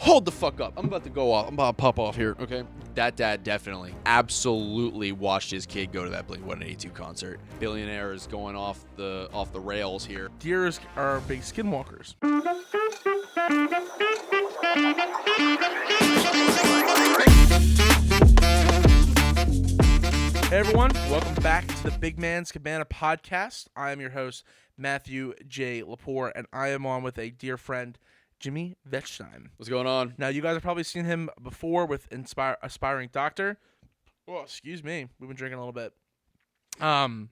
Hold the fuck up. I'm about to go off. I'm about to pop off here, okay? That dad definitely, absolutely watched his kid go to that Blink-182 concert. Billionaire is going off the rails here. Deers are big skinwalkers. Hey everyone, welcome back to the Big Man's Cabana podcast. I am your host, Matthew J. Lepore, and I am on with a dear friend, Jimmy Wettstein. What's going on? Now, you guys have probably seen him before with Aspiring Doctor. Oh, excuse me. We've been drinking a little bit. Been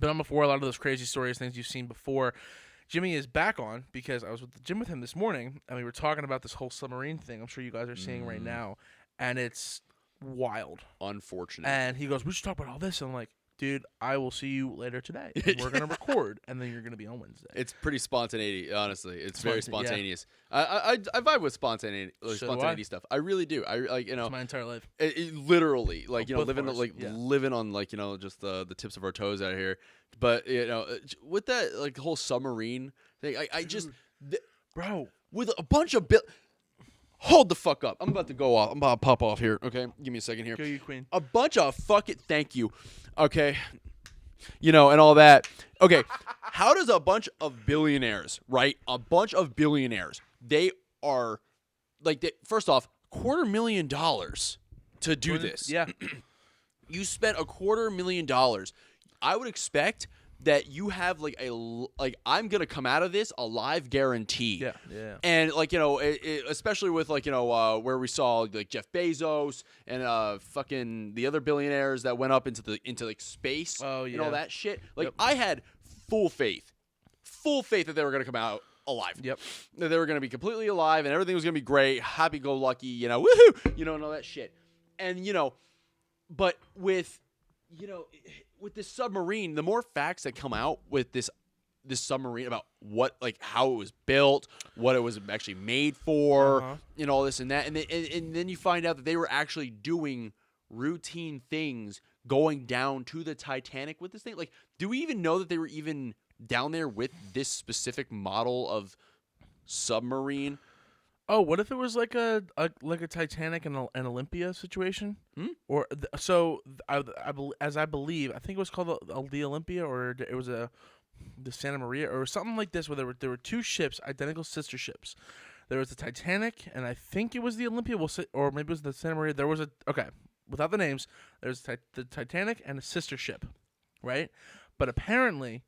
on before, a lot of those crazy stories, things you've seen before. Jimmy is back on because I was at the gym with him this morning, and we were talking about this whole submarine thing I'm sure you guys are seeing right now, and it's wild. Unfortunate. And he goes, we should talk about all this. And I'm like, dude, I will see you later today. And we're going to record, and then you're going to be on Wednesday. It's pretty spontaneous, honestly. It's very spontaneous. Yeah. I vibe with spontaneity stuff. I really do. I like, you know, It's my entire life. It literally, like, you know, both living of us, like yeah. living on, like, you know, just the tips of our toes out here. But, you know, with that, like, the whole submarine thing, I just Bro, with a bunch of hold the fuck up. I'm about to go off. I'm about to pop off here. Okay, give me a second here. go you, queen. A bunch of thank you. Okay, you know, and all that. Okay, how does a bunch of billionaires, right? A bunch of billionaires. They are like, first off, $250,000 to do this. Yeah. You spent $250,000. I would expect that you have like I'm gonna come out of this alive guarantee. Yeah. And like, you know, especially with, like, you know, where we saw like Jeff Bezos and fucking the other billionaires that went up into like space. Oh, yeah. And all that shit. Like, Yep. I had full faith that they were gonna come out alive. Yep. That they were gonna be completely alive and everything was gonna be great, happy go lucky, you know, woohoo, you know, and all that shit. And, you know, but with, you know, with this submarine, the more facts that come out with this submarine about what, like, how it was built, what it was actually made for, and all this and that, and then you find out that they were actually doing routine things going down to the Titanic with this thing. Like, do we even know that they were even down there with this specific model of submarine? Oh, what if it was like a Titanic and an Olympia situation? Or as I believe, I think it was called the Olympia, or it was the Santa Maria, or something like this, where there were two ships, identical sister ships. There was the Titanic, and I think it was the Olympia, or maybe it was the Santa Maria. There was without the names, there's the Titanic and a sister ship, right? But apparently,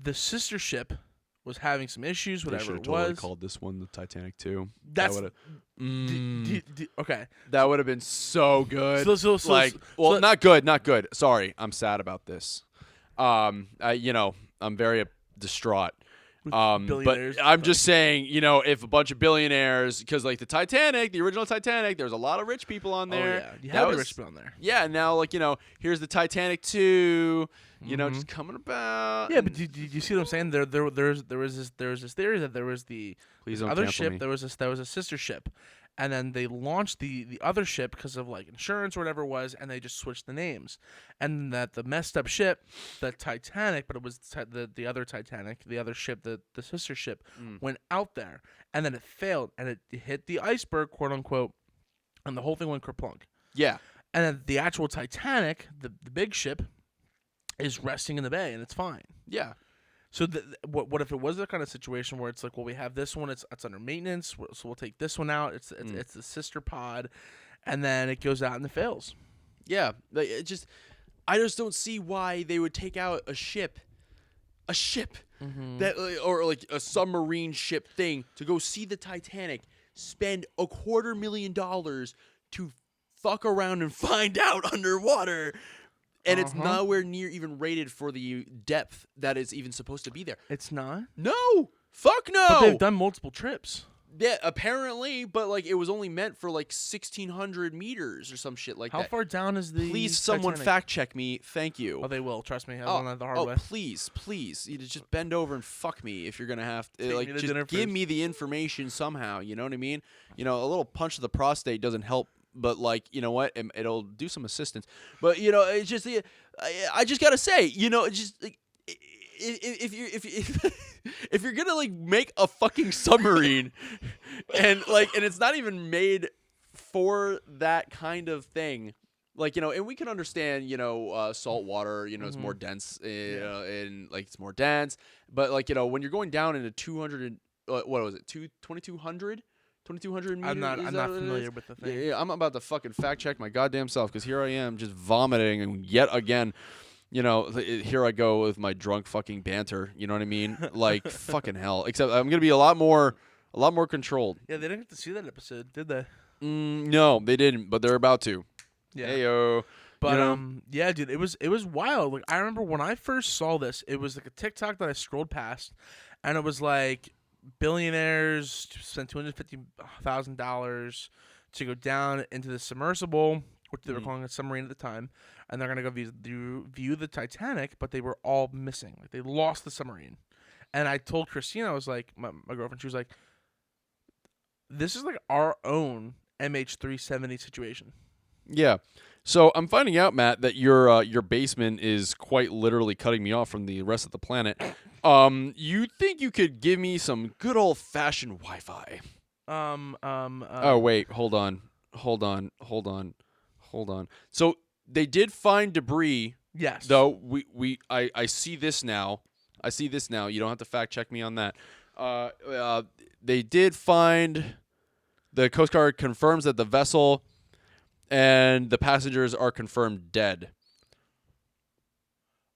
the sister ship was having some issues, whatever it was. Called this one the Titanic too. That's okay. That would have been so good. So not good. Sorry, I'm sad about this. I'm very distraught. But I'm just saying, you know, if a bunch of billionaires, because like the original Titanic, there's a lot of rich people on there. Oh, yeah. You have rich people on there. Yeah, now, like, you know, here's the Titanic 2, you know, just coming about. Yeah, but do you see what I'm saying? There was this theory that there was the other ship, there was a sister ship, and then they launched the other ship because of, like, insurance or whatever it was, and they just switched the names, and that the messed up ship, the Titanic, but it was the other Titanic, the other ship, the sister ship, went out there, and then it failed, and it hit the iceberg, quote unquote, and the whole thing went kerplunk. Yeah, and then the actual Titanic, the big ship, is resting in the bay, and it's fine. Yeah. So what if it was that kind of situation where it's like, well, we have this one, it's under maintenance, so we'll take this one out. It's the sister pod, and then it goes out and it fails. Yeah, like, I just don't see why they would take out a ship that, or like a submarine ship thing, to go see the Titanic, spend $250,000 to fuck around and find out underwater. And it's nowhere near even rated for the depth that is even supposed to be there. It's not? No. Fuck no. But they've done multiple trips. Yeah, apparently, but like it was only meant for like 1,600 meters or some shit like that. How far down is the Please, someone Titanic? fact check me. Thank you. Oh, they will. Trust me. I learned that the hard way. Please. You just bend over and fuck me if you're gonna have to. Like, just give me the information somehow. You know what I mean? You know, a little punch to the prostate doesn't help. But, like, you know what? It'll do some assistance. But, you know, it's just, I just gotta say, you know, it's just, like, if you're gonna like make a fucking submarine, and it's not even made for that kind of thing, like and we can understand salt water, it's more dense, and like it's more dense, but like when you're going down into 200, what was it, 2200 meters? I'm not familiar with the thing. Yeah, I'm about to fucking fact check my goddamn self because here I am just vomiting, and yet again, here I go with my drunk fucking banter. You know what I mean? Like fucking hell. Except I'm gonna be a lot more controlled. Yeah, they didn't get to see that episode, did they? No, they didn't, but they're about to. Yeah. Heyo. But yeah, dude, it was wild. Like I remember when I first saw this, it was like a TikTok that I scrolled past, and it was like billionaires spent $250,000 to go down into the submersible, which they were calling a submarine at the time, and they're gonna go view the Titanic, but they were all missing. Like they lost the submarine. And I told Christina, I was like, my girlfriend, she was like, "This is like our own MH370 situation." Yeah. So I'm finding out, Matt, that your basement is quite literally cutting me off from the rest of the planet. You think you could give me some good old fashioned Wi-Fi? Oh wait, hold on. So they did find debris. Yes. Though I see this now. You don't have to fact check me on that. They did find. The Coast Guard confirms that the vessel and the passengers are confirmed dead.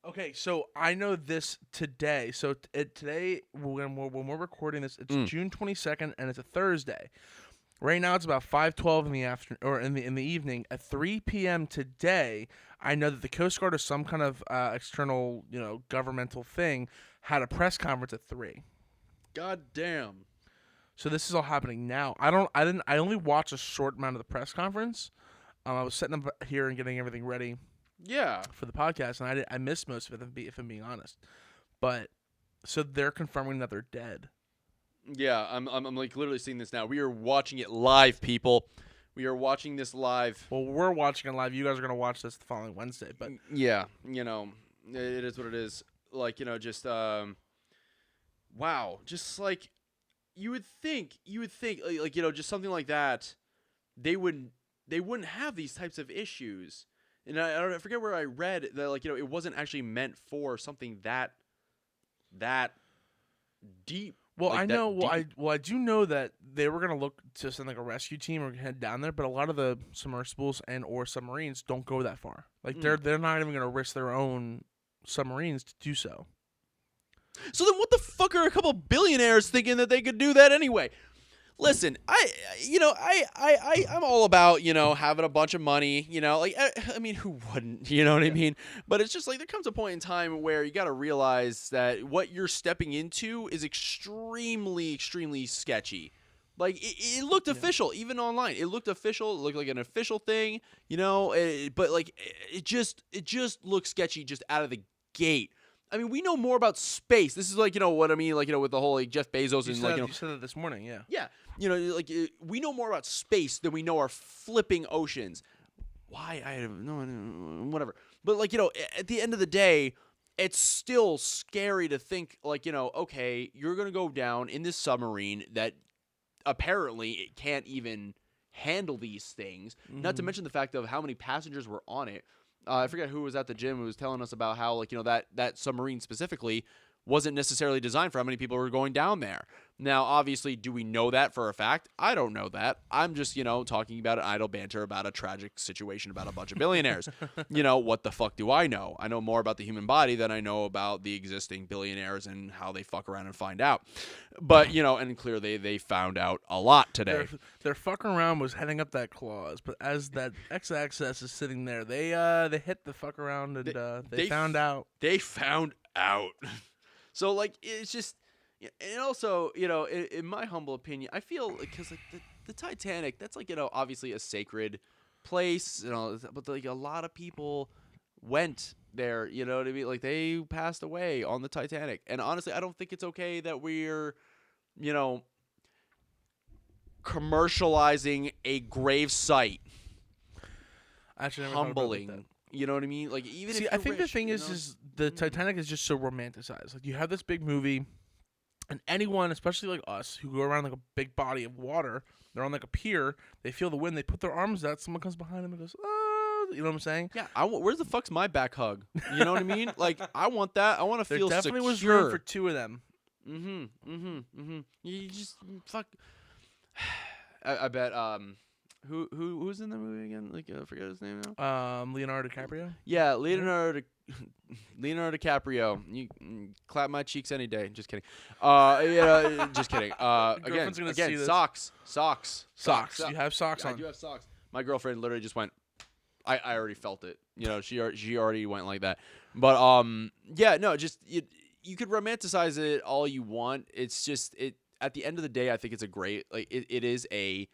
Okay, so I know this today. So today, when we're recording this, it's June 22nd, and it's a Thursday. Right now, it's about 5:12 in the afternoon, or in the evening. At 3 p.m. today, I know that the Coast Guard or some kind of external, governmental thing had a press conference at 3. God damn. So this is all happening now. I only watched a short amount of the press conference. I was setting up here and getting everything ready. Yeah. For the podcast, and I missed most of it, if I'm being honest. But so they're confirming that they're dead. Yeah, I'm like literally seeing this now. We are watching it live, people. We are watching this live. Well, we're watching it live. You guys are gonna watch this the following Wednesday, but yeah, it is what it is. Like just wow, just like you would think, like just something like that, they wouldn't have these types of issues. And I forget where I read that, like, it wasn't actually meant for something that deep. Well, like I know. Deep. I do know that they were gonna look to send like a rescue team or head down there, but a lot of the submersibles and or submarines don't go that far. Like they're not even gonna risk their own submarines to do so. So then, what the fuck are a couple billionaires thinking that they could do that anyway? Listen, I'm all about, having a bunch of money, like, I mean, who wouldn't, you know what I mean? But it's just like, there comes a point in time where you got to realize that what you're stepping into is extremely, extremely sketchy. Like, it looked official, even online. It looked official. It looked like an official thing, but like, it just looked sketchy just out of the gate. I mean, we know more about space. This is like, what I mean, like, with the whole like Jeff Bezos and like, you said that this morning, yeah. Yeah, like we know more about space than we know our flipping oceans. Why? I have no, whatever. But like, at the end of the day, it's still scary to think like, okay, you're gonna go down in this submarine that apparently it can't even handle these things. Mm-hmm. Not to mention the fact of how many passengers were on it. I forget who was at the gym who was telling us about how, like, that submarine specifically wasn't necessarily designed for how many people were going down there. Now, obviously, do we know that for a fact? I don't know that. I'm just, talking about an idle banter about a tragic situation about a bunch of billionaires. What the fuck do I know? I know more about the human body than I know about the existing billionaires and how they fuck around and find out. But, and clearly they found out a lot today. Their fucking around was heading up that clause, but as that X-axis is sitting there, they hit the fuck around and they found out. They found out. So, like, it's just, and also, in my humble opinion, I feel because like the Titanic, that's like, obviously a sacred place, but like a lot of people went there, you know what I mean? Like they passed away on the Titanic. And honestly, I don't think it's okay that we're, commercializing a grave site. Actually, Humbling. You know what I mean? Like even See, if I you're think rich, the thing you know? is the Titanic is just so romanticized. Like you have this big movie, and anyone, especially like us, who go around like a big body of water, they're on like a pier, they feel the wind, they put their arms out, someone comes behind them and goes, "Ah," you know what I'm saying? Yeah, where's the fuck's my back hug? You know what I mean? Like I want that. I want to There feel definitely was secure. room for two of them. You just fuck. I bet. Who's in the movie again? Like I forget his name now. Leonardo DiCaprio. Yeah, Leonardo DiCaprio. You clap my cheeks any day. Just kidding. Yeah, just kidding. Again, Girlfriend's gonna see this. socks. You have socks Yeah, on. I do have socks. My girlfriend literally just went. I already felt it. You know, she already went like that. But yeah, no, just you could romanticize it all you want. It's just at the end of the day, I think it's a great it is a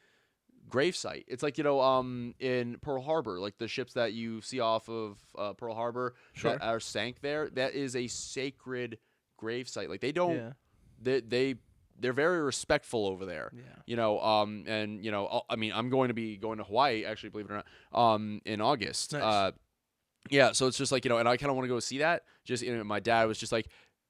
grave site. It's like, in Pearl Harbor, like the ships that you see off of Pearl Harbor Sure. that are sank there, that is a sacred grave site. Like they don't they're very respectful over there. Yeah. And I mean, I'm going to Hawaii, actually, believe it or not, in August. Nice. Yeah, so it's just like, and I kind of want to go see that. Just, my dad was just like,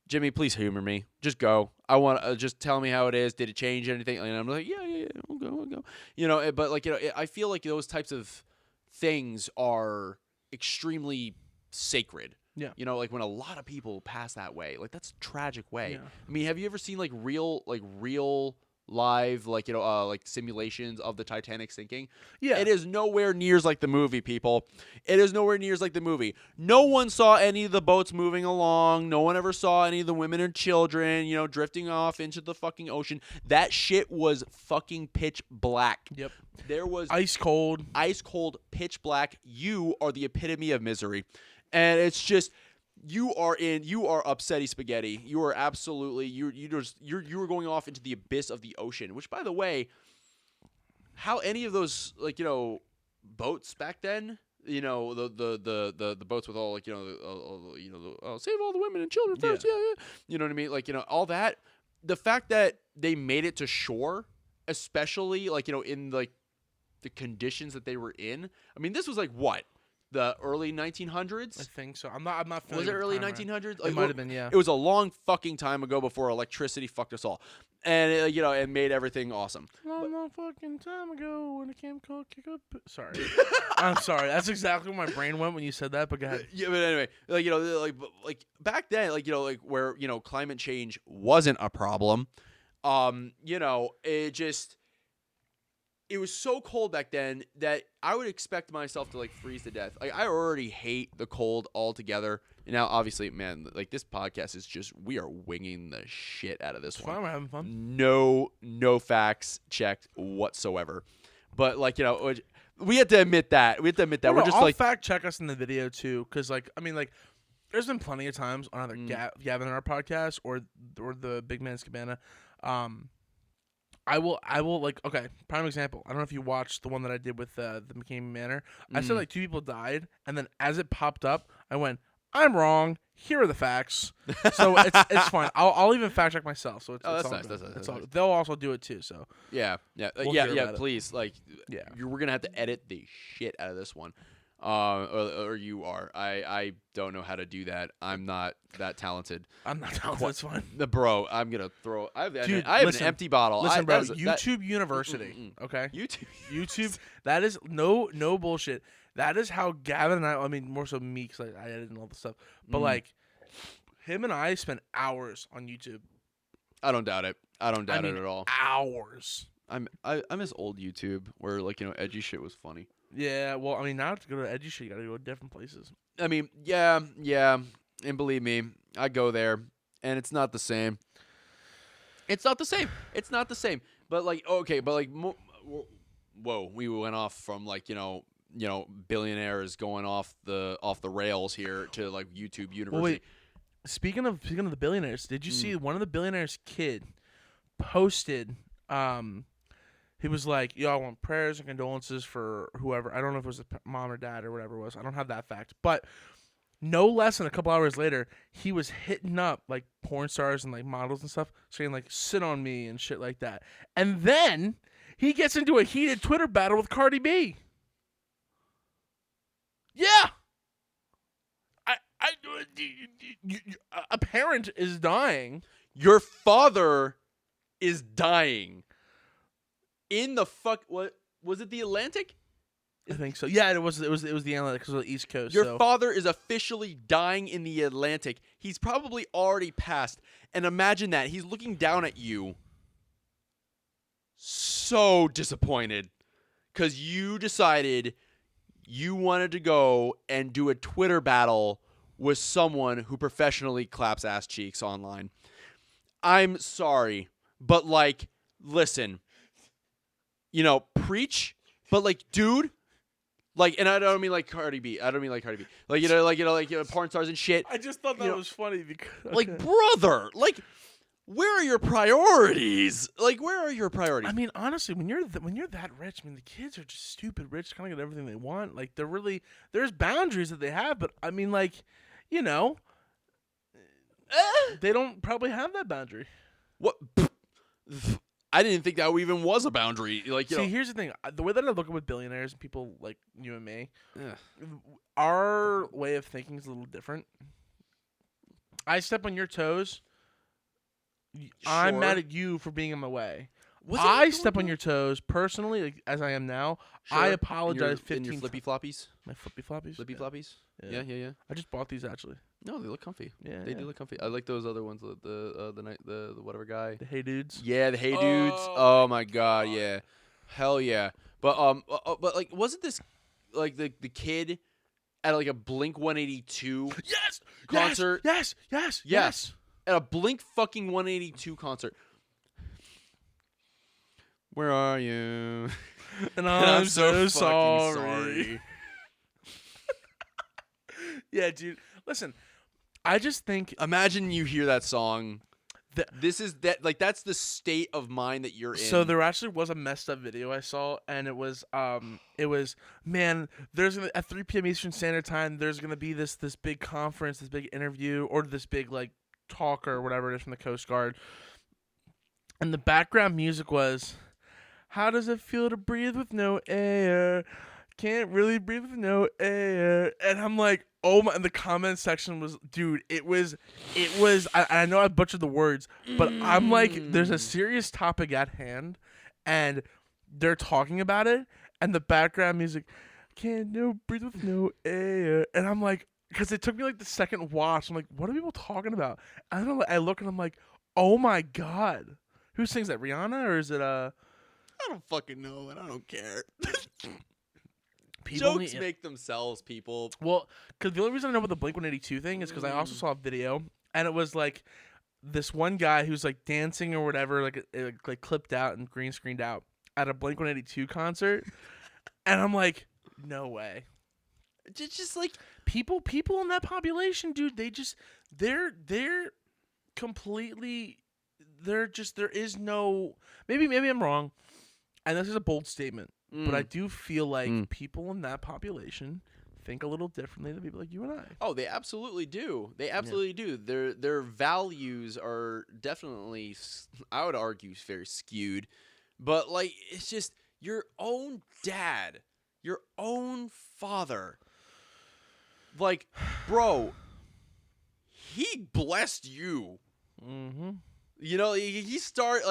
Jimmy, please humor me. Just go. I want just tell me how it is. Did it change anything? And I'm like, yeah, we'll go. But like, I feel like those types of things are extremely sacred. Yeah. Like when a lot of people pass that way, like that's a tragic way. Yeah. I mean, have you ever seen like real live, like simulations of the Titanic sinking? Yeah. It is nowhere near like the movie, people. It is nowhere near like the movie. No one saw any of the boats moving along. No one ever saw any of the women and children, drifting off into the fucking ocean. That shit was fucking pitch black. Yep. There was ice cold, pitch black. You are the epitome of misery. And it's just you are upsetty spaghetti. You are absolutely you are going off into the abyss of the ocean. Which, by the way, how any of those boats back then, the boats with all save all the women and children first, yeah. You know what I mean? All that. The fact that they made it to shore, especially in the conditions that they were in. I mean, this was what? The early 1900s? I think so. I'm not familiar. Was it with early the 1900s? It might have been, yeah. It was a long fucking time ago before electricity fucked us all, and it made everything awesome. Long fucking time ago when it came called kick up. Sorry, I'm sorry. That's exactly where my brain went when you said that. But go ahead. Yeah, but anyway, back then, where climate change wasn't a problem, it was so cold back then that I would expect myself to freeze to death. I already hate the cold altogether. And now, obviously, man, this podcast is just, we are winging the shit out of this one. Fine, we're having fun. No facts checked whatsoever. But we have to admit that. We're just I'll fact check us in the video too, because there's been plenty of times on either Gavin and our podcast or the Big Man's Cabana. I will okay, prime example. I don't know if you watched the one that I did with the McCain Manor. I said 2 people died, and then as it popped up, I went, I'm wrong. Here are the facts. So it's fine. I'll even fact check myself. So it's that's all nice. good. That's all, nice. they'll also do it too. So yeah. We'll hear about it. Please, we're gonna have to edit the shit out of this one. Or you are. I don't know how to do that. I'm not that talented. I'm not talented. It's fine. Bro, I'm gonna throw. I have Dude, an empty bottle. Listen, bro. YouTube University. Okay. YouTube. That is no bullshit. That is how Gavin and I mean, more so me, because I edited and all the stuff. But him and I spent hours on YouTube. I don't doubt it. I don't doubt it at all. Hours. I miss old YouTube where edgy shit was funny. Yeah, well, I mean, now to go to edgy shit, you gotta go to different places. I mean, yeah, and believe me, I go there, and it's not the same. It's not the same. But whoa, we went off from billionaires going off the rails here to YouTube University. Well, wait, speaking of the billionaires, did you see one of the billionaires' kid posted? He was like, yo, I want prayers and condolences for whoever. I don't know if it was a mom or dad or whatever it was. I don't have that fact. But no less than a couple hours later, he was hitting up porn stars and models and stuff, saying sit on me and shit like that. And then he gets into a heated Twitter battle with Cardi B. Yeah. a parent is dying. Your father is dying. In the fuck... What? Was it the Atlantic? I think so. Yeah, it was the Atlantic because of the East Coast. Your so. father is officially dying in the Atlantic. He's probably already passed. And imagine that. He's looking down at you. So disappointed. Because you decided you wanted to go and do a Twitter battle with someone who professionally claps ass cheeks online. I'm sorry. But, like, listen. You know, preach. But, like, dude... Like, and I don't mean like Cardi B. Like, porn stars and shit. I just thought that was funny because like, brother, like, where are your priorities? Like, where are your priorities? I mean, honestly, when you're that rich, I mean, the kids are just stupid rich, kind of get everything they want. Like, there's boundaries that they have, but I mean, like, you know, they don't probably have that boundary. What? I didn't think that even was a boundary. Like, you know. Here's the thing: the way that I look at with billionaires and people like you and me, our way of thinking is a little different. I step on your toes. I'm mad at you for being in my way. I step on your toes personally, like, as I am now. Sure. I apologize. 15 your flippy floppies. My flippy floppies. Flippy floppies. Yeah. I just bought these actually. No, they look comfy. Yeah, they do look comfy. I like those other ones. The whatever guy. The Hey Dudes. Yeah, the Hey Dudes. Oh my god, yeah, hell yeah. But like, wasn't this like the kid at like a Blink 182 concert? Yes. At a Blink fucking 182 concert. Where are you? And I'm so sorry. Yeah, dude. Listen, I just think. Imagine you hear that song. That's the state of mind that you're in. So there actually was a messed up video I saw, and it was man, there's at 3 p.m. Eastern Standard Time, there's gonna be this big conference, this big interview, or this big like talk or whatever it is from the Coast Guard, and the background music was, "How does it feel to breathe with no air? Can't really breathe with no air." And I'm like, oh my, and the comment section was, dude, it was, I know I butchered the words, but I'm like, there's a serious topic at hand, and they're talking about it, and the background music, can't breathe with no air. And I'm like, because it took me like the second watch, I'm like, what are people talking about? And I look and I'm like, oh my God. Who sings that, Rihanna, or is it, I don't fucking know, and I don't care. People Jokes make themselves, people. Well, because the only reason I know about the Blink-182 thing is because I also saw a video, and it was like this one guy who's like dancing or whatever, like clipped out and green screened out at a Blink-182 concert, and I'm like, no way. Just like people in that population, dude. They're completely. There is no. Maybe I'm wrong, and this is a bold statement. But I do feel like people in that population think a little differently than people like you and I. Oh, they absolutely do. They absolutely do. Their values are definitely, I would argue, very skewed. But, like, it's just your own dad, your own father. Like, bro, he blessed you. Mm-hmm. You know, he started,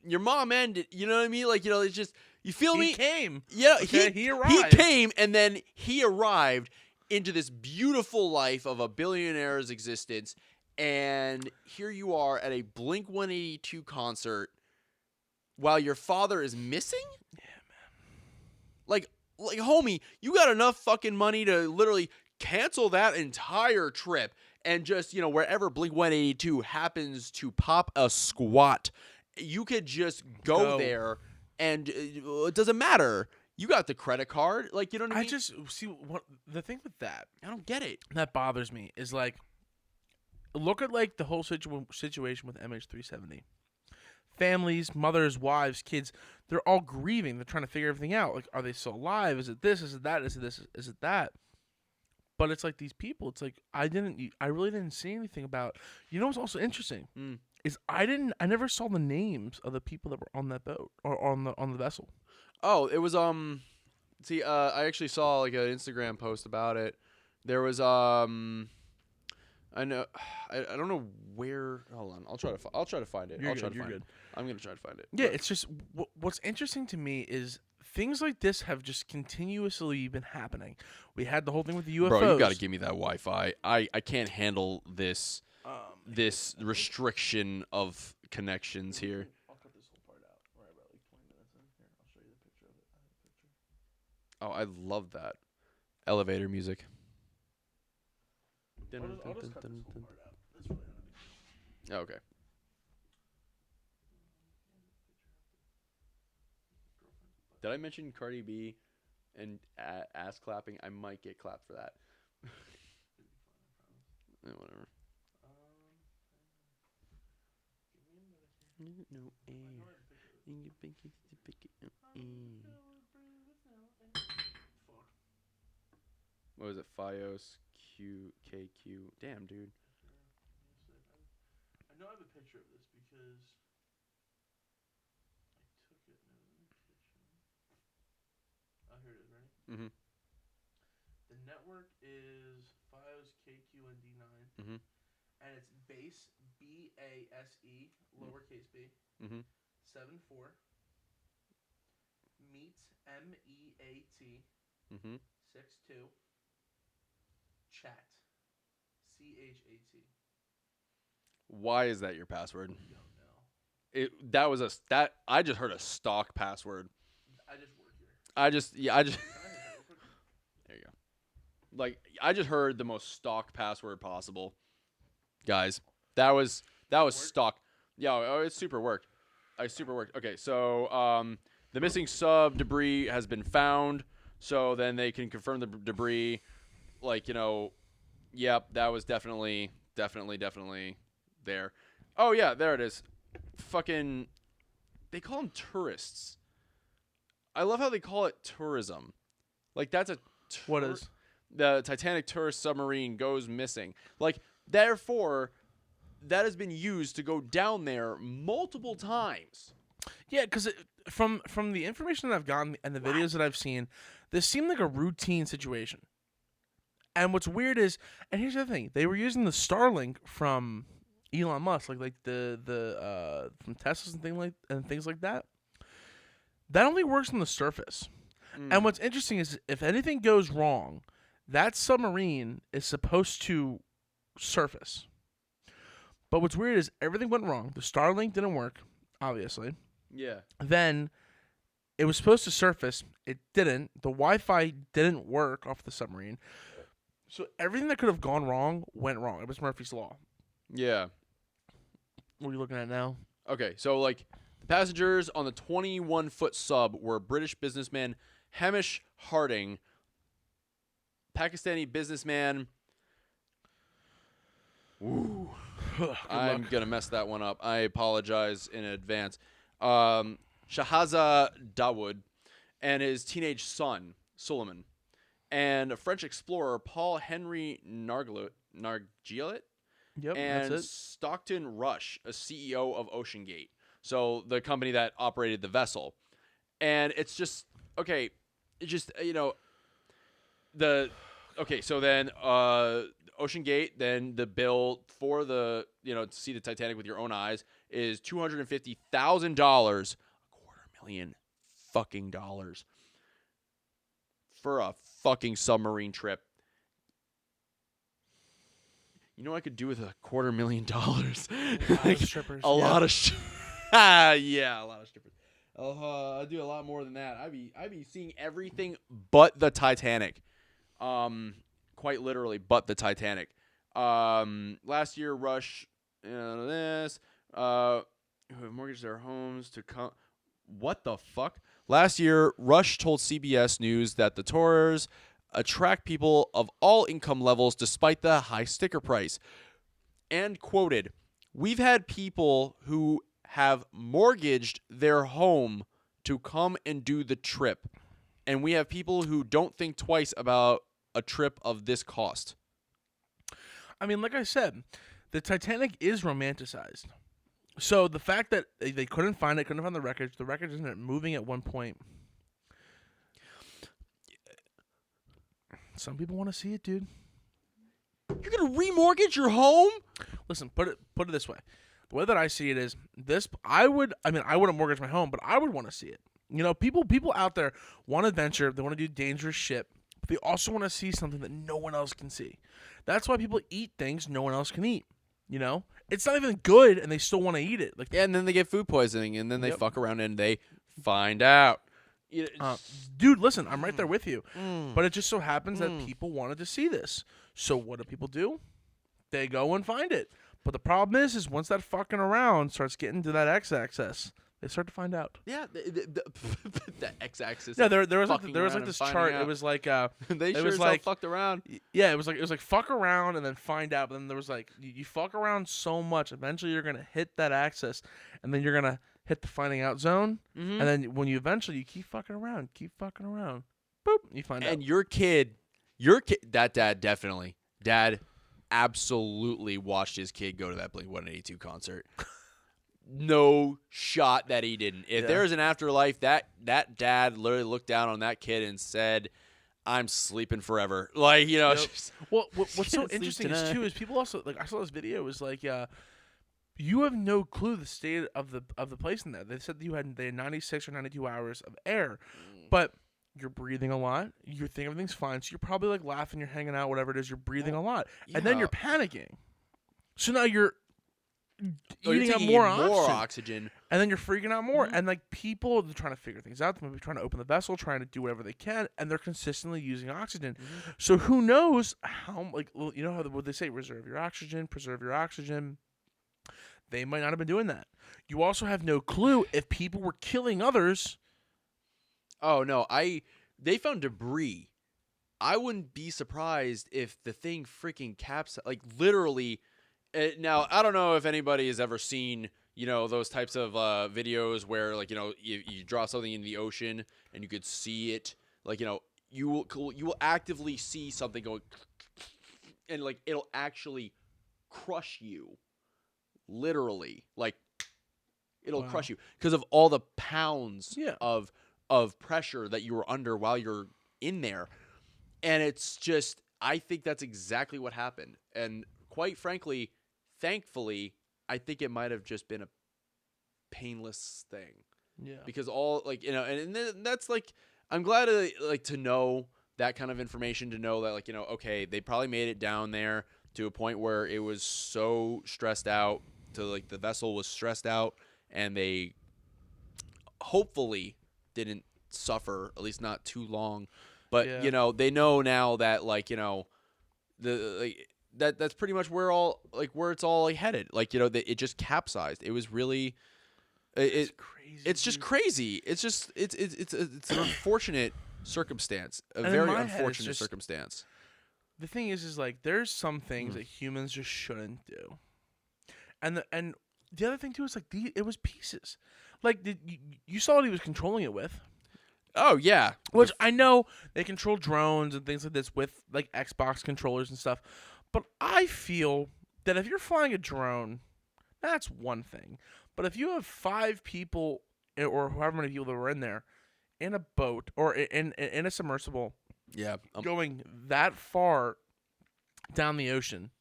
your mom ended, you know what I mean? Like, you know, it's just, you feel me? He came. Yeah, he arrived. He came, and then he arrived into this beautiful life of a billionaire's existence, and here you are at a Blink 182 concert while your father is missing? Yeah, man. Like, homie, you got enough fucking money to literally cancel that entire trip. And just, you know, wherever Blink 182 happens to pop a squat, you could just go there, and it doesn't matter. You got the credit card, like, you know what I mean? I just see the thing with that. I don't get it. That bothers me is like, look at like the whole situation with MH370. Families, mothers, wives, kids, they're all grieving. They're trying to figure everything out. Like, are they still alive? Is it this? Is it that? Is it this? Is it that? But it's like these people. It's like I really didn't see anything about. You know what's also interesting is I never saw the names of the people that were on that boat or on the vessel. Oh, it was I actually saw like an Instagram post about it. There was I know I don't know where. Hold on, I'll try to find it. You're I'll try good. to You're find good. it. I'm gonna try to find it. Yeah, But- it's just what's interesting to me is things like this have just continuously been happening. We had the whole thing with the UFOs. Bro, you got to give me that Wi-Fi. I can't handle this Um, restriction of connections here. I'll cut this whole part out. We're about like 20 minutes in. Here, I'll show you the picture of it. I have a picture. Oh, I love that elevator music. I'll just cut this whole part out. That's really not a big deal. Oh, okay. Did I mention Cardi B and ass clapping? I might get clapped for that. Whatever. No air. What was it? Fios QKQ. Damn, dude. I know I have a picture of this because I took it. Oh, here it is. Ready? Mhm. The network is FiOS KQ and D9, Mhm. and it's base BASE lowercase b Mhm. 74 meet MEAT Mhm. 62 chat CHAT. Why is that your password? Don't know. That I just heard a stock password. I just work here. I just Can I hit that real quick? there you go. Like I just heard the most stock password possible. Guys, that was stock. Yeah, it super worked. Super worked. Okay, so the missing sub debris has been found. So then they can confirm the debris. Like, yep, that was definitely there. Oh yeah, there it is. Fucking, they call them tourists. I love how they call it tourism. Like that's a What is? The Titanic tourist submarine goes missing. Like, therefore, that has been used to go down there multiple times. Yeah, because from the information that I've gotten and the videos that I've seen, this seemed like a routine situation. And what's weird is, and here's the other thing, they were using the Starlink from Elon Musk, like the from Teslas and things like that. That only works on the surface. And what's interesting is, if anything goes wrong, that submarine is supposed to surface. But what's weird is everything went wrong. The Starlink didn't work, obviously. Yeah. Then it was supposed to surface. It didn't. The Wi-Fi didn't work off the submarine. So everything that could have gone wrong went wrong. It was Murphy's Law. Yeah. What are you looking at now? Okay, so like the passengers on the 21-foot sub were British businessman Hamish Harding, Pakistani businessman. Ooh, I'm gonna mess that one up. I apologize in advance. Shahaza Dawood and his teenage son Suleiman, and a French explorer Paul Henry Nargillet, Yep, and that's it. Stockton Rush, a CEO of OceanGate, so the company that operated the vessel. And it's just okay. It's just so then OceanGate, then the bill for the to see the Titanic with your own eyes is $250,000, $250,000 fucking dollars for a fucking submarine trip. You know what I could do with $250,000? A lot of strippers. A lot of yeah, a lot of strippers. I'd do a lot more than that. I'd be seeing everything but the Titanic. Quite literally, but the Titanic. Last year, Rush, this, who have mortgaged their homes to come. What the fuck? Last year, Rush told CBS News that the tours attract people of all income levels despite the high sticker price. And quoted, "We've had people who have mortgaged their home to come and do the trip. And we have people who don't think twice about a trip of this cost." I mean, like I said, the Titanic is romanticized. So the fact that they couldn't find the records ended up moving at one point. Some people want to see it, dude. You're gonna remortgage your home? Listen, put it this way. The way that I see it is this. I wouldn't mortgage my home, but I would want to see it. You know, people out there want adventure. They want to do dangerous shit. But they also want to see something that no one else can see. That's why people eat things no one else can eat. You know, it's not even good, and they still want to eat it. Like, Yeah, and then they get food poisoning, and then they fuck around and they find out. dude, listen, I'm right there with you. But it just so happens that people wanted to see this. So what do? They go and find it. But the problem is once that fucking around starts getting to that x-axis, they start to find out. Yeah, the x-axis. Yeah, there was like this chart. Out. It was like they it sure was as like hell fucked around. Yeah, it was like fuck around and then find out. But then there was like you fuck around so much, eventually you're gonna hit that axis, and then you're gonna hit the finding out zone. And then when you keep fucking around, boop, you find out. And your kid, that dad absolutely watched his kid go to that Blink-182 concert. No shot that he didn't. If there's an afterlife, that dad literally looked down on that kid and said, "I'm sleeping forever." Like, you know. Well, what's so interesting is people also like. I saw this video. It was like, you have no clue the state of the place in there. They said that they had 96 or 92 hours of air, but you're breathing a lot. You think everything's fine, so you're probably like laughing, you're hanging out, whatever it is. You're breathing a lot, and then you're panicking. So now you're eating up more oxygen, and then you're freaking out more. And like people, they're trying to figure things out. They're maybe trying to open the vessel, trying to do whatever they can, and they're consistently using oxygen. So who knows how? Like, you know how what they say: reserve your oxygen, preserve your oxygen. They might not have been doing that. You also have no clue if people were killing others. Oh no, they found debris. I wouldn't be surprised if the thing freaking capsized. Like literally. Now I don't know if anybody has ever seen, you know, those types of videos where, like, you know, you drop something in the ocean and you could see it. Like, you know, you will actively see something going, and like it'll actually crush you. Literally, like it'll crush you because of all the pounds of pressure that you were under while you're in there. And it's just, I think that's exactly what happened. And quite frankly, thankfully, I think it might have just been a painless thing. Yeah. Because all, like, you know, and that's like, I'm glad to know that kind of information, to know that, like, you know, okay, they probably made it down there to a point where it was so stressed out, to like the vessel was stressed out, and they hopefully didn't suffer, at least not too long. But you know, they know now that, like, you know, that's pretty much where it's all like headed. Like, you know, it just capsized. It was really it's crazy. It's just crazy. It's just it's an unfortunate circumstance, a very unfortunate circumstance. The thing is like there's some things that humans just shouldn't do. And the other thing too is like it was pieces. Like you saw what he was controlling it with. Oh yeah, which I know they control drones and things like this with like Xbox controllers and stuff. But I feel that if you're flying a drone, that's one thing. But if you have 5 people or however many people that were in there in a boat or in a submersible, going that far down the ocean,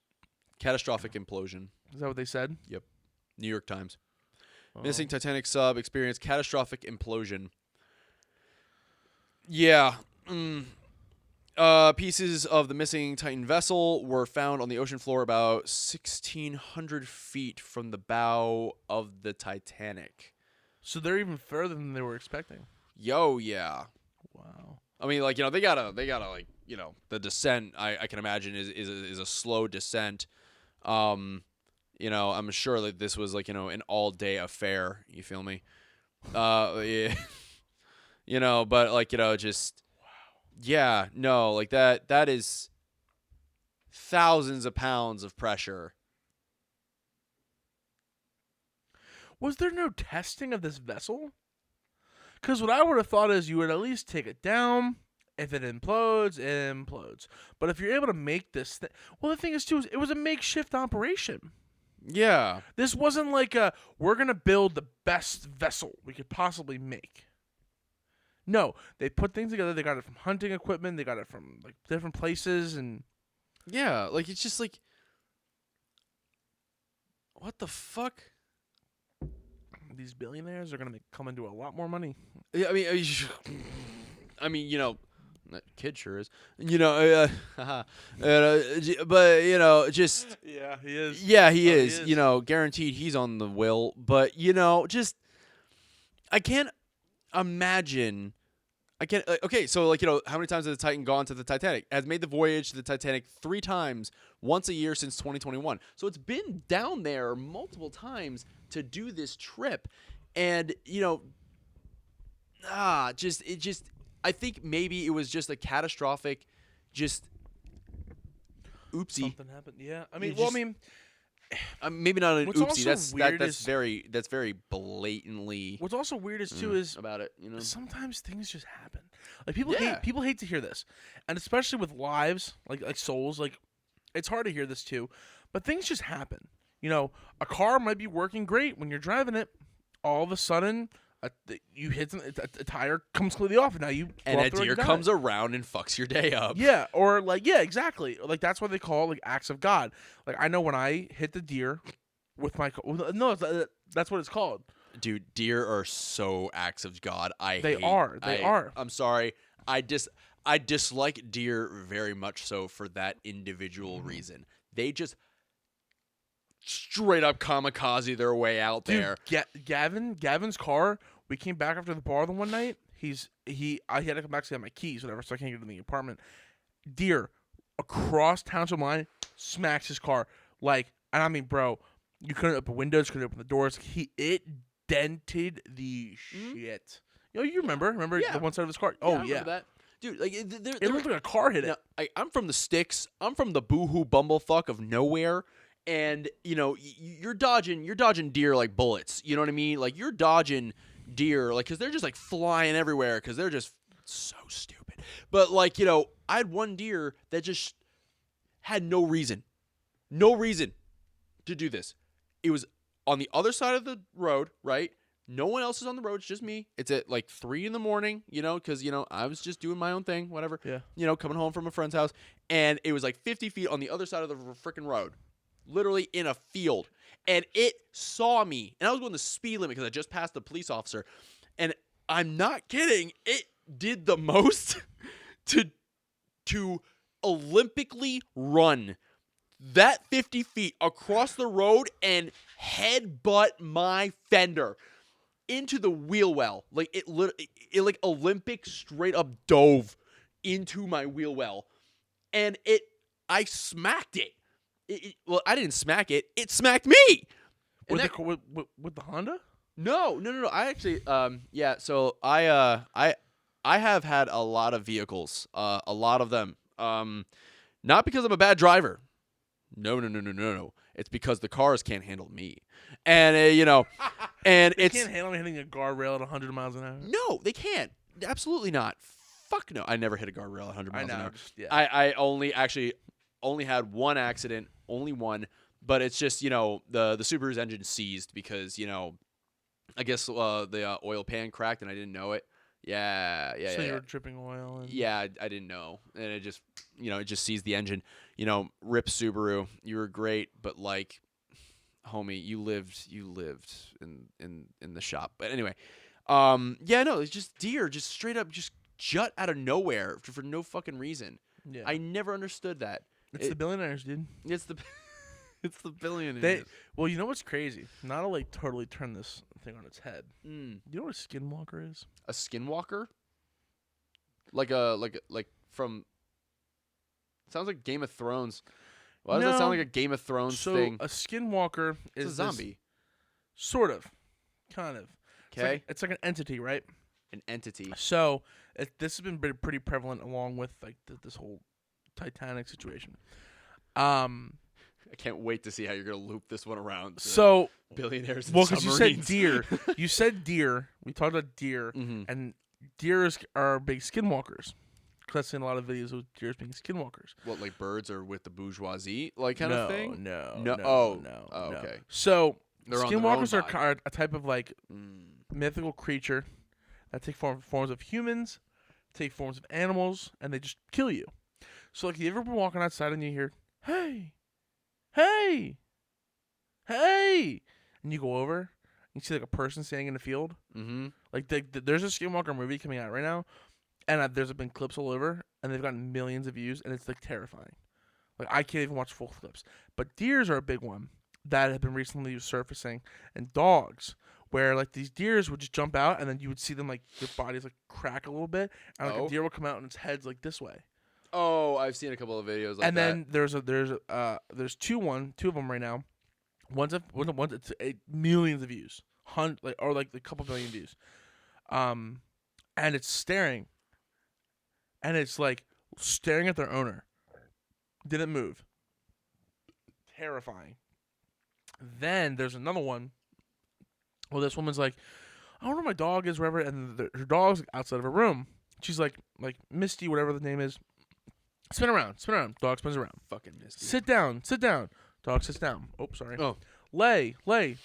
catastrophic implosion. Is that what they said? Yep. New York Times. Missing Titanic sub experienced catastrophic implosion. Yeah. Pieces of the missing Titan vessel were found on the ocean floor about 1,600 feet from the bow of the Titanic. So they're even further than they were expecting. Yo, yeah. Wow. I mean, like, you know, they gotta like, you know, the descent, I can imagine is a slow descent. You know, I'm sure that this was like, you know, an all-day affair. You feel me? Yeah. You know, but like, you know, just, yeah, no, like that is thousands of pounds of pressure. Was there no testing of this vessel? Because what I would have thought is you would at least take it down. If it implodes, it implodes. But if you're able to make this thing, well, the thing is too, it was a makeshift operation. Yeah. This wasn't like we're going to build the best vessel we could possibly make. No, they put things together. They got it from hunting equipment. They got it from like different places, and Yeah, like it's just like, what the fuck? These billionaires are gonna come into a lot more money. Yeah, I mean, that kid sure is. But just Yeah, he is. yeah, he Oh, he is. is. Guaranteed he's on the will. But just I can't imagine. I can't. Okay, so how many times has the Titan gone to the Titanic? Has made the voyage to the Titanic 3 times, once a year since 2021. So it's been down there multiple times to do this trip, and I think maybe it was just a catastrophic, just oopsie. Something happened. Yeah, I mean, Maybe not an what's oopsie. also That's weird that's is- very blatantly what's also weird is too is about it. sometimes things just happen. Like people Yeah. hate to hear this, and especially with lives like souls. Like it's hard to hear this too, but things just happen. A car might be working great when you're driving it. All of a sudden, you hit a tire comes completely off, and now you And go a off the road deer and die. comes around and fucks your day up. Yeah, or exactly. Like that's what they call like acts of God. Like I know when I hit the deer with my that's what it's called. Dude, deer are so acts of God. They are. I'm sorry. I dislike deer very much so for that individual reason. They just straight up kamikaze their way out there. Dude, Gavin's car. We came back after the bar the one night. I had to come back to get my keys, whatever, so I can't get in the apartment. Deer across township line smacks his car and I mean, bro, you couldn't open windows, couldn't open the doors. It dented the shit. You remember Yeah. the one side of his car? I Oh remember yeah, that. Dude, like it looked like a car hit it. I'm from the sticks. I'm from the boohoo bumblefuck of nowhere. And you're dodging deer like bullets. You know what I mean? Like you're dodging deer because they're just like flying everywhere because they're just so stupid. But I had one deer that just had no reason to do this. It was on the other side of the road, right? No one else is on the road. It's just me. It's at 3 a.m, because I was just doing my own thing, whatever. Yeah. Coming home from a friend's house, and it was 50 feet on the other side of the freaking road. Literally in a field, and it saw me, and I was going the speed limit because I just passed the police officer, and I'm not kidding. It did the most to Olympically run that 50 feet across the road and headbutt my fender into the wheel well. It Olympic straight up dove into my wheel well, and I smacked it. Well, I didn't smack it. It smacked me. With the Honda? No. I actually, yeah. So I have had a lot of vehicles, a lot of them. Not because I'm a bad driver. No. It's because the cars can't handle me, and and They it's can't handle me hitting a guardrail at 100 miles an hour. no, they can't. Absolutely not. Fuck no. I never hit a guardrail at 100 miles an hour. Yeah. I only had one accident, only one, but it's just, the Subaru's engine seized because, I guess the oil pan cracked and I didn't know it. Yeah. So you were dripping oil. Yeah, I didn't know. And it just, it just seized the engine. Rip Subaru. You were great, but homie, you lived in the shop. But anyway, it's just deer just straight up just jut out of nowhere for no fucking reason. Yeah. I never understood that. It's the billionaires, dude. It's the billionaires. Well, you know what's crazy? Not to totally turn this thing on its head. Mm. You know what a skinwalker is? A skinwalker? From sounds like Game of Thrones. Why does that sound like a Game of Thrones thing? A skinwalker It's is a zombie. Sort of. Kind of. Okay. It's like an entity, right? An entity. So this has been pretty prevalent along with this whole Titanic situation. I can't wait to see how you're gonna loop this one around. So billionaires. Well, because submarines. you said deer. We talked about deer, and deer are big skinwalkers. Because I've seen a lot of videos of deer being skinwalkers. What, like birds are with the bourgeoisie, kind of thing? No. Okay. So They're on their skinwalkers own are a type of mythical creature that take forms of humans, take forms of animals, and they just kill you. So like, you ever been walking outside and you hear, "Hey, hey, hey," and you go over and you see like a person standing in the field. Mm-hmm. Like there's a Skinwalker movie coming out right now, and there's been clips all over, and they've gotten millions of views, and it's like terrifying. Like I can't even watch full clips. But deers are a big one that have been recently surfacing, and dogs, where like these deers would just jump out, and then you would see them like their bodies like crack a little bit, and like a deer will come out and its head's like this way. Oh, I've seen a couple of videos like and that. then there's two of them right now. One's it's millions of views, or like a couple million views, and it's staring, and it's like staring at their owner. Didn't move. Terrifying. Then there's another one. Well, this woman's like, I don't know where my dog is, wherever, and her dog's outside of her room. She's like Misty, whatever the name is. Spin around. Dog spins around. Fucking Misty. Sit down. Dog sits down. Oh, sorry. Oh. Lay.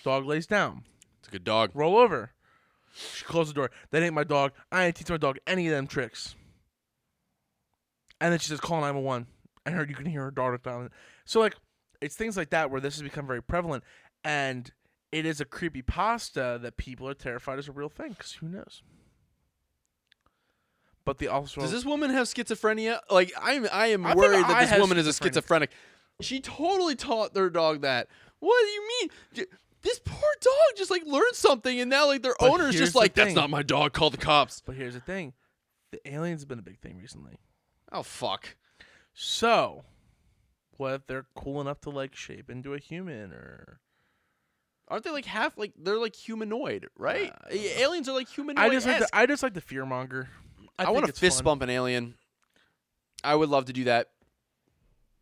Dog lays down. It's a good dog. Roll over. She closed the door. That ain't my dog. I ain't teach my dog any of them tricks. And then she says, call 911. And you can hear her daughter dialing. So, like, it's things like that where this has become very prevalent. And it is a creepypasta that people are terrified is a real thing. Because who knows? But does this woman have schizophrenia? Like, I am worried that this woman is a schizophrenic. She totally taught their dog that. What do you mean? This poor dog just like learned something, and now like their owner's just like, that's not my dog. Call the cops. But here's the thing: the aliens have been a big thing recently. Oh fuck. So, what if they're cool enough to like shape into a human, or aren't they like half like they're like humanoid, right? Aliens are like humanoid. I just like the fear monger. I want to fist bump an alien. I would love to do that.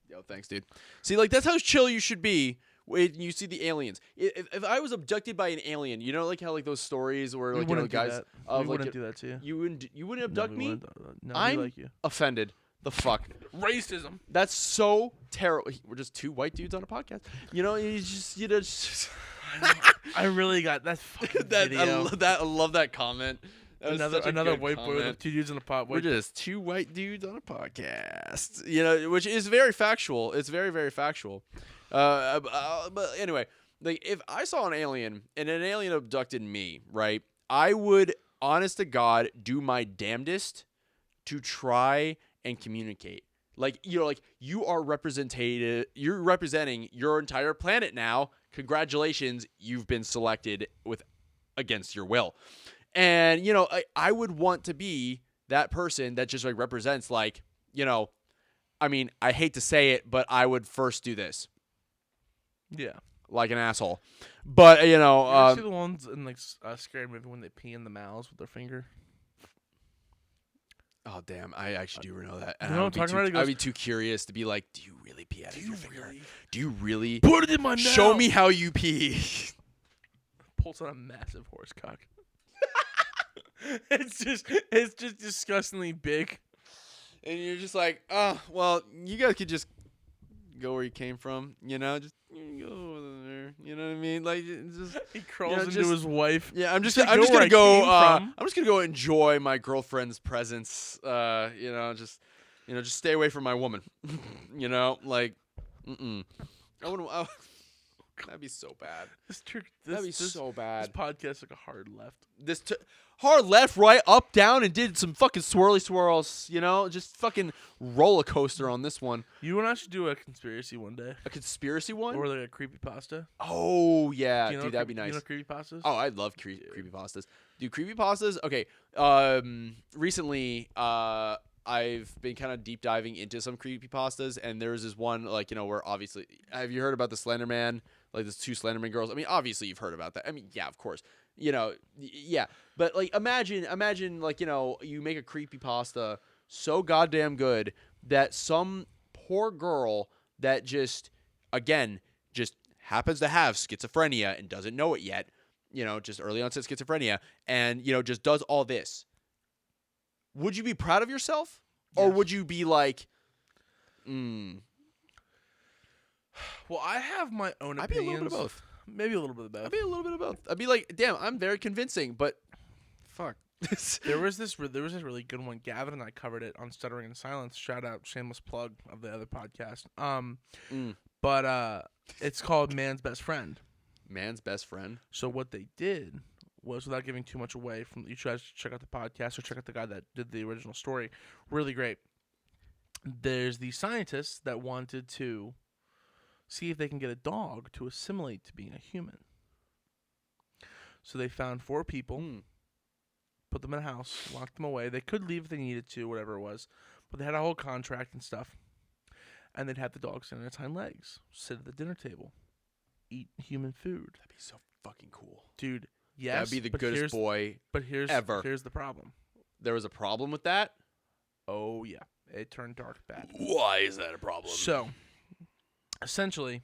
Yo, thanks, dude. See, like that's how chill you should be when you see the aliens. If I was abducted by an alien, you know, like how like those stories where like the guys wouldn't do that to you. You wouldn't abduct me. No, I'm like you. Offended. The fuck. Racism. That's so terrible. We're just two white dudes on a podcast. You know, I really got that fucking video. I love that comment. Another white comment. boy with two dudes in a pot. We're just two white dudes on a podcast. You know, which is very factual. It's very, very factual. But anyway, like if I saw an alien and an alien abducted me, right, I would, honest to God, do my damnedest to try and communicate. Like, you know, like you're representing your entire planet now. Congratulations, you've been selected against your will. And, you know, I would want to be that person that just like represents like, you know, I mean, I hate to say it, but I would first do this. Yeah. Like an asshole. But, you know. You ever see the ones in like a scary movie when they pee in the mouths with their finger? Oh, damn. I actually do know that. You know what I'm talking about? I'd be too curious to be like, do you really pee out of your finger? Do you really? Put it in my mouth. Show me how you pee. Pulls on a massive horse cock. It's just disgustingly big. And you're just like, oh, well, you guys could just go where you came from, you know? Just go over there. You know what I mean? Like, it's just he crawls into his wife. Yeah, I'm just gonna go enjoy my girlfriend's presence. You know, just stay away from my woman. You know, like, I wouldn't. That'd be so bad. That'd be so bad. This podcast like a hard left. Hard left, right, up, down, and did some fucking swirly swirls. You know, just fucking roller coaster on this one. You and I should do a conspiracy one day. A conspiracy one? Or like a creepypasta. Oh yeah, dude, that'd be nice. You know creepypastas? Oh, I love creepypastas. Dude, creepypastas. Okay. Recently, I've been kind of deep diving into some creepypastas, and there's this one, like, you know, where obviously, have you heard about the Slender Man? Like, there's two Slenderman girls. I mean, obviously you've heard about that. I mean, yeah, of course. You know, yeah. But, like, imagine, like, you know, you make a creepypasta so goddamn good that some poor girl that just happens to have schizophrenia and doesn't know it yet, you know, just early onset schizophrenia, and, you know, just does all this. Would you be proud of yourself? Yes. Or would you be like, Well, I have my own opinions. I'd be a little bit of both. Maybe a little bit of both. I'd be a little bit of both. I'd be like, damn, I'm very convincing, but fuck. There was this really good one. Gavin and I covered it on Stuttering in Silence. Shout out, shameless plug of the other podcast. But it's called Man's Best Friend. Man's Best Friend. So what they did was, without giving too much away, from you guys should check out the podcast or check out the guy that did the original story. Really great. There's these scientists that wanted to see if they can get a dog to assimilate to being a human. So they found 4 people. Put them in a house, locked them away. They could leave if they needed to, whatever it was. But they had a whole contract and stuff. And they'd have the dog sit on its hind legs, sit at the dinner table, eat human food. That'd be so fucking cool. Dude, yes. That'd be the goodest boy ever. Here's the problem. There was a problem with that? Oh, yeah. It turned dark bad. Why is that a problem? So, essentially,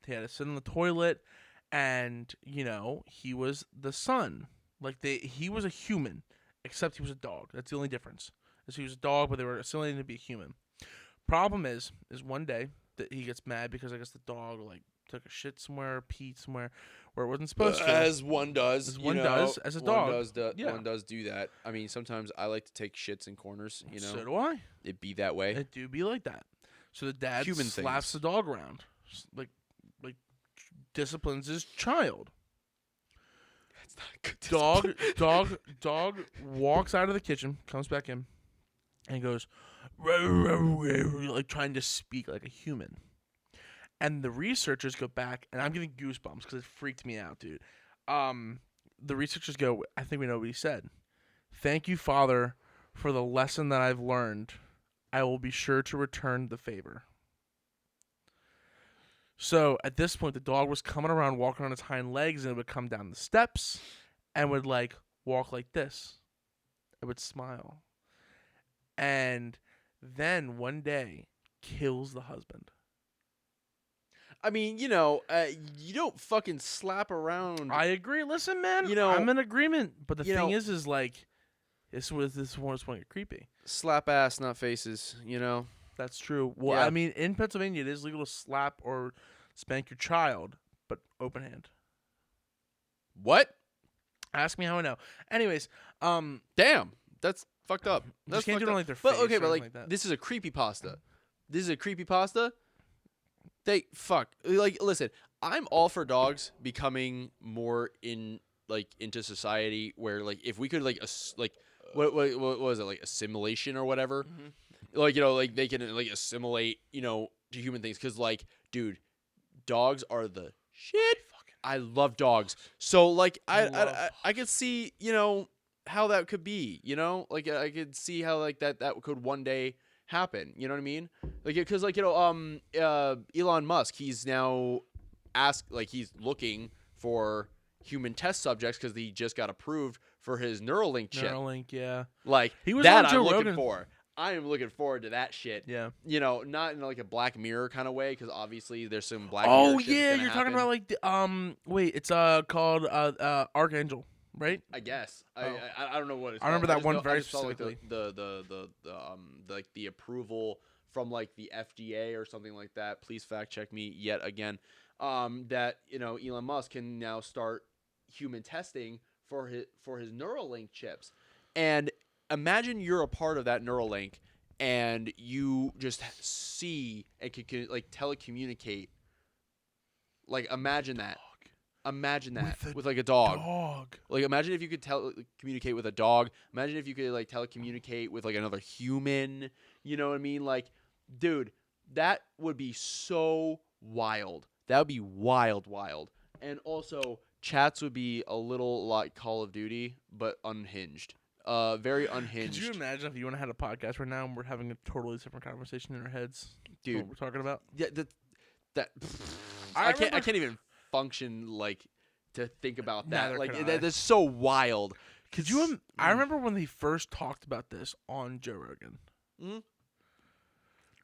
they had to sit on the toilet, and, he was the son. Like, he was a human, except he was a dog. That's the only difference. Is he was a dog, but they were assimilating to be a human. Problem is one day that he gets mad because I guess the dog, took a shit somewhere, peed somewhere where it wasn't supposed to. As one does. As one does, as a dog. One does do that. I mean, sometimes I like to take shits in corners, So do I. It be that way. It do be like that. So the dad Human slaps things. the dog around. Like disciplines his child. That's not a good Dog walks out of the kitchen, comes back in, and goes, like trying to speak like a human. And the researchers go back, and I'm getting goosebumps because it freaked me out, dude. The researchers go, I think we know what he said. Thank you, Father, for the lesson that I've learned. I will be sure to return the favor. So at this point, the dog was coming around, walking on its hind legs, and it would come down the steps and would walk like this. It would smile. And then one day, kills the husband. I mean, you don't fucking slap around. I agree. Listen, man, You know- I'm in agreement. But the you thing know- is this one's going to get creepy. Slap ass, not faces, That's true. Well, Yeah. I mean, in Pennsylvania, it is legal to slap or spank your child, but open hand. What? Ask me how I know. Anyways, Damn. That's fucked up. you That's just can't do fucked it on up. their But face okay, or but anything like that. this is a creepypasta. Listen, I'm all for dogs becoming more into society where if we could what was it, assimilation or whatever? Mhm. They can assimilate, to human things cuz dude, dogs are the shit. I love dogs. So I could see, how that could be, I could see how that could one day happen, you know what I mean? Cuz Elon Musk, he's now he's looking for human test subjects cuz he just got approved for his Neuralink chip. Neuralink, yeah. He was on that Joe I'm looking Rogan. for. I am looking forward to that shit. Yeah. Not in a Black Mirror kind of way, because obviously there's some Black Oh Mirror shit yeah, that's you're gonna talking happen. about wait, it's called Archangel, right? I guess Oh. I don't know what it's. I remember called. that just one know- very I just saw, specifically. the approval from the FDA or something like that. Please fact check me yet again. That Elon Musk can now start human testing for his Neuralink chips, and imagine you're a part of that Neuralink, and you just see and can telecommunicate. Imagine that. Imagine that with a dog. Imagine if you could communicate with a dog. Imagine if you could telecommunicate with another human. You know what I mean? Dude, that would be so wild. That would be wild. And also, chats would be a little like Call of Duty, but unhinged. Very unhinged. Could you imagine if you and I had a podcast right now and we're having a totally different conversation in our heads? Dude, What we're talking about? Yeah, I I remember- can't even function to think about that. Neither could I. That's so wild. Could you? I remember when they first talked about this on Joe Rogan.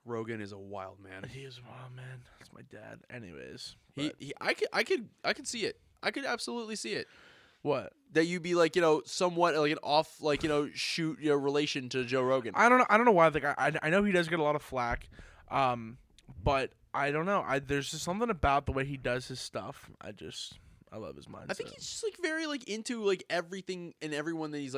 Rogan is a wild man. He is, oh man, that's my dad. Anyways, I could see it. I could absolutely see it. what? That you'd be somewhat an off shoot relation to Joe Rogan. I don't know. I don't know why. I know he does get a lot of flack, but I don't know. There's just something about the way he does his stuff. I love his mindset. I think he's just very into everything and everyone that he's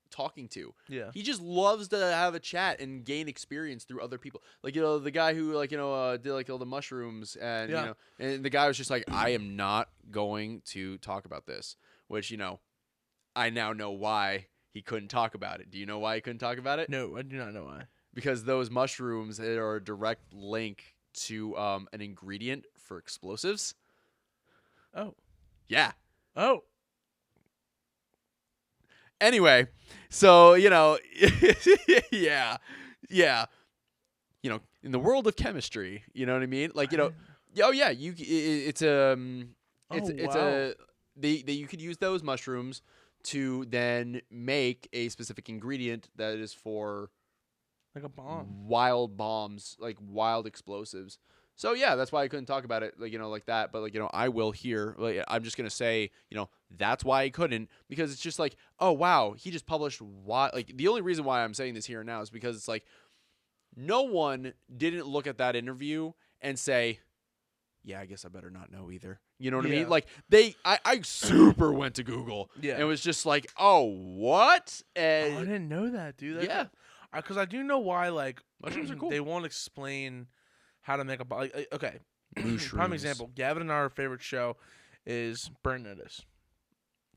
talking to. Yeah. He just loves to have a chat and gain experience through other people. Like, the guy who, like, did, like, all the mushrooms and, Yeah. and the guy was just like, I am not going to talk about this, which, I now know why he couldn't talk about it. Do you know why he couldn't talk about it? No, I do not know why. Because those mushrooms are a direct link to an ingredient for explosives. Oh. Yeah. Oh. Anyway, so, yeah. In the world of chemistry, you know what I mean? Like, oh yeah, you you could use those mushrooms to then make a specific ingredient that is for like a bomb. wild bombs, like wild explosives. So yeah, that's why I couldn't talk about it, like that. But I will here. Like, I'm just gonna say, that's why I couldn't, because it's just like, oh wow, he just published why. Like, the only reason why I'm saying this here now is because it's like, no one didn't look at that interview and say, yeah, I guess I better not know either. You know what I mean? Like, I super went to Google. Yeah. And it was just like, oh, what? And I didn't know that, dude. Yeah. Because I do know why, like, mushrooms are cool. they won't explain how to make a bomb. Like, okay. Mushrooms. Prime example. Gavin and our favorite show is Burn Notice.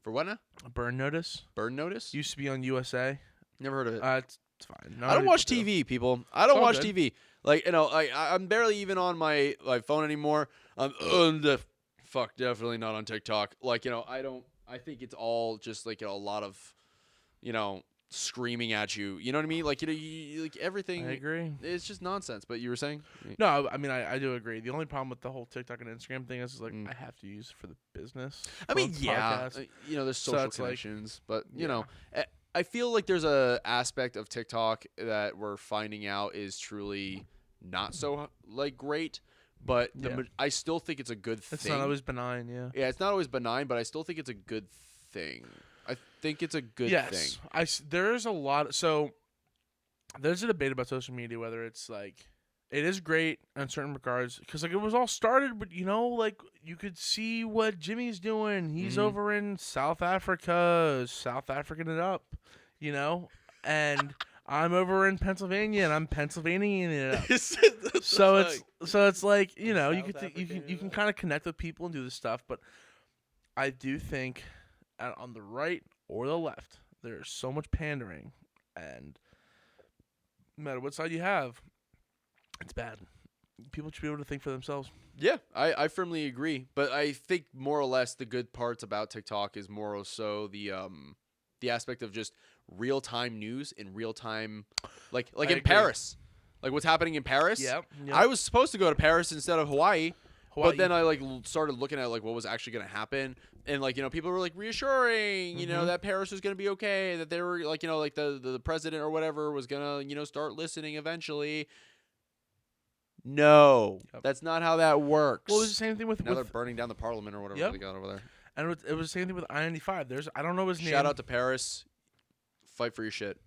For what now? Burn Notice. Burn Notice? Used to be on USA. Never heard of it. It's fine. I don't watch TV, people. I don't watch good. TV. Like, I'm barely even on my phone anymore. Definitely not on TikTok. Like, I think it's all just like a lot of, screaming at you. You know what I mean? Like, like everything. I agree. It's just nonsense. But you were saying? No, I mean, I do agree. The only problem with the whole TikTok and Instagram thing is like, I have to use it for the business. I mean, yeah. Podcast. There's social it's connections. But, I feel like there's a aspect of TikTok that we're finding out is truly not so, like, great. But I still think it's a good thing. It's not always benign, yeah. Yeah, it's not always benign, but I still think it's a good thing. I think it's a good thing. There's a lot. So there's a debate about social media, whether it's like it is great in certain regards, because like it was all started, but like you could see what Jimmy's doing. He's over in South Africa, South African it up, and I'm over in Pennsylvania and I'm Pennsylvanian it up. so it's like you can kind of connect with people and do this stuff, but I do think on the right or the left there's so much pandering, and no matter what side you have, it's bad. People should be able to think for themselves. Yeah, I firmly agree. But I think more or less the good parts about TikTok is more so the aspect of just real-time news in real time, like in agree. Paris, like what's happening in Paris. Yep. I was supposed to go to Paris instead of Hawaii. But then I started looking at like what was actually going to happen, and like people were like reassuring, that Paris was going to be okay, that they were like like the president or whatever was going to start listening eventually. No, that's not how that works. Well, it was the same thing with they're burning down the parliament or whatever they got over there. And it was the same thing with I-95. I don't know his name. Shout out to Paris. Fight for your shit.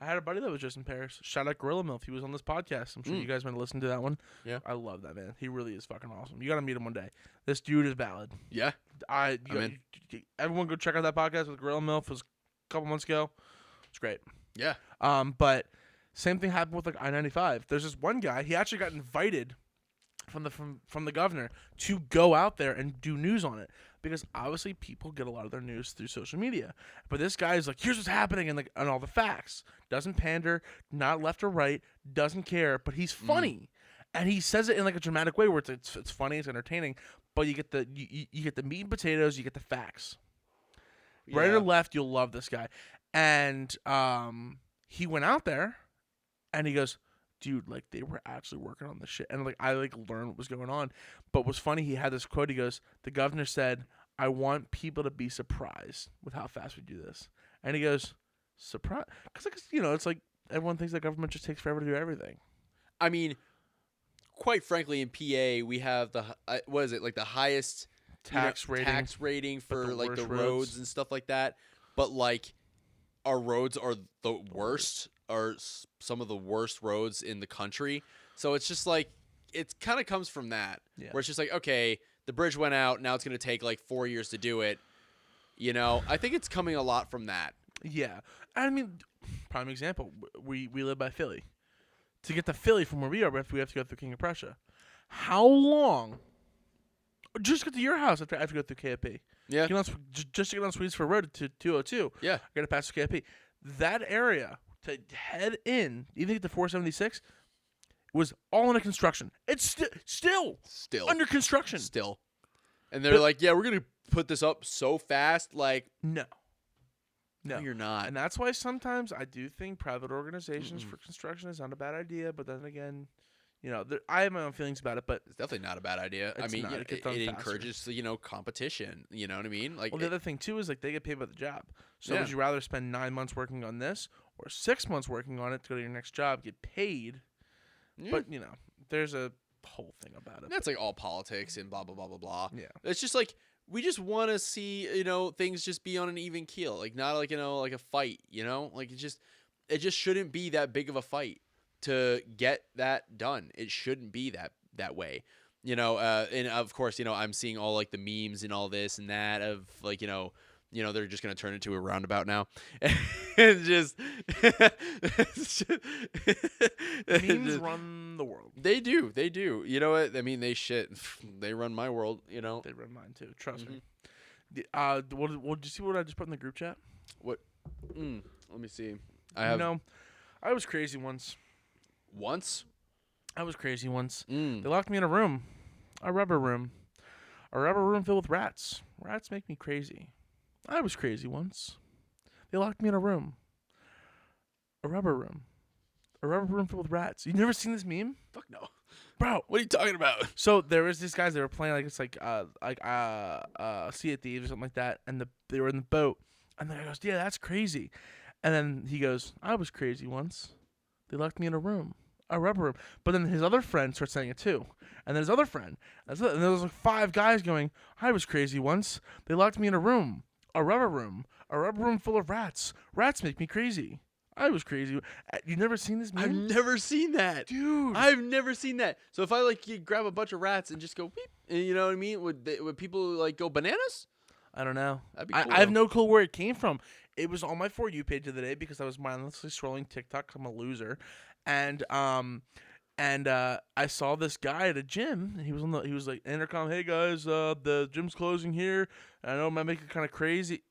I had a buddy that was just in Paris. Shout out Gorilla Milf. He was on this podcast. I'm sure you guys might have listened to that one. Yeah. I love that man. He really is fucking awesome. You got to meet him one day. This dude is valid. Yeah. Everyone go check out that podcast with Gorilla Milf. It was a couple months ago. It's great. Yeah. But same thing happened with like I-95. There's this one guy. He actually got invited from the governor to go out there and do news on it, because obviously people get a lot of their news through social media. But this guy is like, here's what's happening, and all the facts. Doesn't pander, not left or right, doesn't care, but he's funny. And he says it in like a dramatic way where it's funny, it's entertaining, but you get the you get the meat and potatoes, you get the facts. Yeah. Right or left, you'll love this guy. And he went out there and he goes, dude, like they were actually working on this shit, and like I like learned what was going on. But what's funny, he had this quote. He goes, "The governor said, I want people to be surprised with how fast we do this." And he goes, "Surprise?" Because like it's like everyone thinks the government just takes forever to do everything. I mean, quite frankly, in PA we have the what is it, like the highest tax rating for like the roads and stuff like that. But like our roads are the worst. Are some of the worst roads in the country. So it's just like, it kind of comes from that, where it's just like, okay, the bridge went out, now it's going to take like 4 years to do it. I think it's coming a lot from that. Yeah. I mean, prime example. We live by Philly. To get to Philly from where we are, we have to go through King of Prussia. How long? Just get to your house after I have to go through KFP. Yeah. Just to get on Swedesford Road to 202. Yeah. I got to pass through KFP. That area to head in, even get to 476, was all under construction. It's still under construction. Still. And they're like, yeah, we're going to put this up so fast. Like, no, you're not. And that's why sometimes I do think private organizations for construction is not a bad idea. But then again, I have my own feelings about it. But it's definitely not a bad idea. I mean, it encourages, competition. You know what I mean? Like, well, the other thing too is like they get paid by the job. So would you rather spend 9 months working on this or 6 months working on it to go to your next job, get paid? Yeah. But there's a whole thing about it. That's like all politics and blah blah blah blah blah. Yeah, it's just like we just want to see things just be on an even keel, like not like like a fight. Like it just shouldn't be that big of a fight to get that done. It shouldn't be that way. And of course I'm seeing all like the memes and all this and that of like they're just going to turn into a roundabout now. And just memes run the world. They do. You know what? I mean, they run my world, They run mine too. Trust me. Did you see what I just put in the group chat? What? Let me see. I was crazy once. I was crazy once. They locked me in a room. A rubber room filled with rats. Rats make me crazy. I was crazy once. They locked me in a room. A rubber room filled with rats. You never seen this meme? Fuck no. Bro, what are you talking about? So there was these guys, they were playing like it's like Sea of Thieves or something like that, and they were in the boat, and the guy goes, "Yeah, that's crazy." And then he goes, "I was crazy once. They locked me in a room. A rubber room." But then his other friend starts saying it too. And then his other friend. And there was like 5 guys going, "I was crazy once. They locked me in a room. A rubber room full of rats. Rats make me crazy. I was crazy." You never seen this meme? I've never seen that. Dude. I've never seen that. So if I you grab a bunch of rats and just go beep, and you know what I mean? Would people like go bananas? I don't know. That'd be cool. I have no clue where it came from. It was on my For You page of the day because I was mindlessly scrolling TikTok 'cause I'm a loser. And I saw this guy at a gym, and he was like intercom, "Hey guys, the gym's closing here. I know I might make it kind of crazy.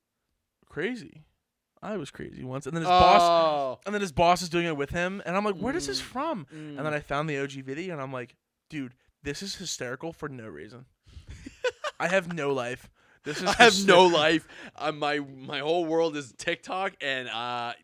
Crazy. I was crazy once." And then his boss is doing it with him, and I'm like, "Where is this from?" And then I found the OG video, and I'm like, "Dude, this is hysterical for no reason. I have no life. I have no life. My whole world is TikTok, and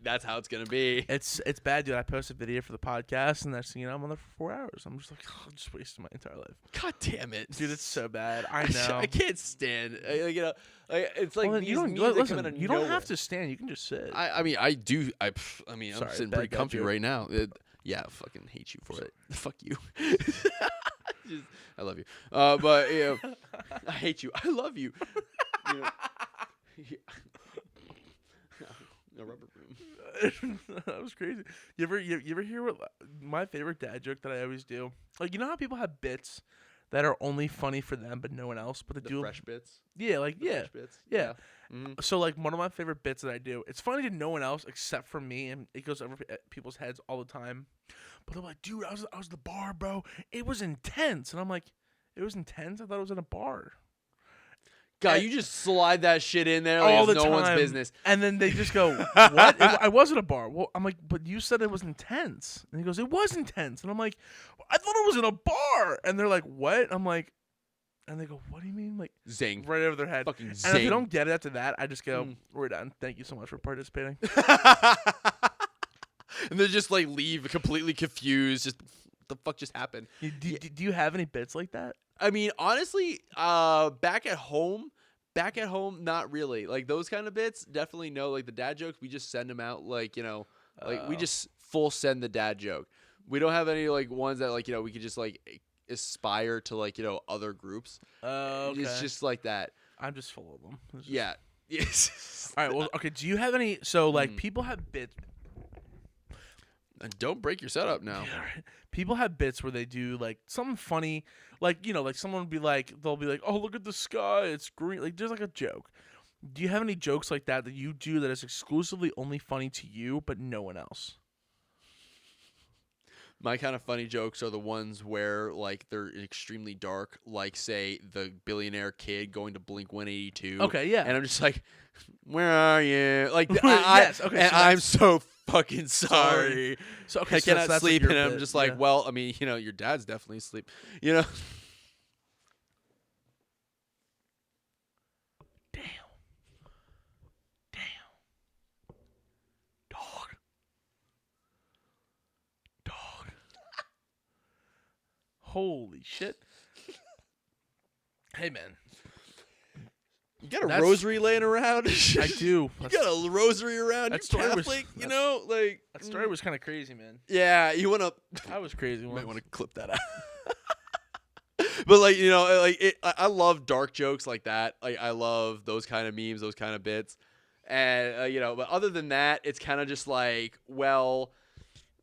that's how it's gonna be." It's bad, dude. I posted a video for the podcast, and next thing you know, I'm on there for 4 hours. I'm just like, I'm just wasting my entire life. God damn it, dude! It's so bad. I know. I can't stand. It's like you don't listen. You don't have to stand. You can just sit. I mean, I do. I'm sitting pretty comfy right now. Yeah, I fucking hate you for it. Fuck you. I love you. But I hate you. I love you. A rubber room. That was crazy. You ever hear what my favorite dad joke that I always do? Like, you know how people have bits that are only funny for them but no one else, but they do fresh bits. Yeah, like fresh bits. Yeah. Mm-hmm. So like one of my favorite bits that I do, it's funny to no one else except for me, and it goes over people's heads all the time. But they're like, "Dude, I was at the bar, bro. It was intense." And I'm like, "It was intense? I thought it was in a bar." God, you just slide that shit in there like it's no one's business. And then they just go, "What? I was at a bar." Well, I'm like, "But you said it was intense." And he goes, "It was intense." And I'm like, "I thought it was in a bar." And they're like, "What?" I'm like, and they go, "What do you mean?" Like, zing. Right over their head. Fucking zing. And if they don't get it after that, I just go, "We're done. Thank you so much for participating." And they just like leave completely confused. Just what the fuck just happened? Do you have any bits like that? I mean, honestly, back at home, not really. Like those kind of bits, definitely no. Like the dad jokes, we just send them out. Like we just full send the dad joke. We don't have any like ones that like we could just like aspire to like other groups. Okay. It's just like that. I'm just full of them. Yeah. Yes. All right. Well, okay. Do you have any? So like people have bits. And don't break your setup now. Yeah, right. People have bits where they do like something funny, like like someone would be like, they'll be like, "Oh, look at the sky, it's green." Like there's like a joke. Do you have any jokes like that you do that is exclusively only funny to you, but no one else? My kind of funny jokes are the ones where like they're extremely dark, like say the billionaire kid going to Blink 182. Okay, yeah. And I'm just like, where are you? Like, Yes, okay, and so I'm so fucking sorry. So okay, I so cannot that's sleep, like and your I'm bit, just like, yeah. well, I mean, you know, your dad's definitely asleep, you know. Damn. Dog. Holy shit. Hey, man. You got a That's- rosary laying around? I do. You got a rosary around? That You story was- Catholic, you know? Like, That story was kind of crazy, man. yeah, you want to... I was crazy You once. might want to clip that out. But like, you know, like I love dark jokes like that. Like I love those kind of memes, those kind of bits, and you know. But other than that, it's kind of just like, well,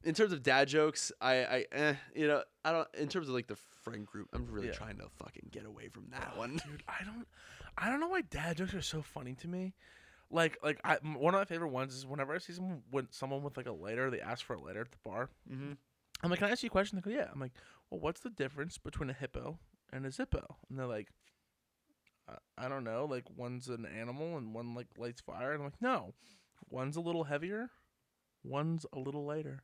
in terms of dad jokes, you know, I don't. In terms of like the friend group, I'm really Yeah. trying to fucking get away from that one. Dude, I don't know why dad jokes are so funny to me. One of my favorite ones is whenever I see someone with like a lighter, they ask for a lighter at the bar. Mm-hmm. I'm like, can I ask you a question? They go, yeah. I'm like, well, what's the difference between a hippo and a Zippo? And they're like, I don't know. Like, one's an animal and one, like, lights fire. And I'm like, no. One's a little heavier. One's a little lighter.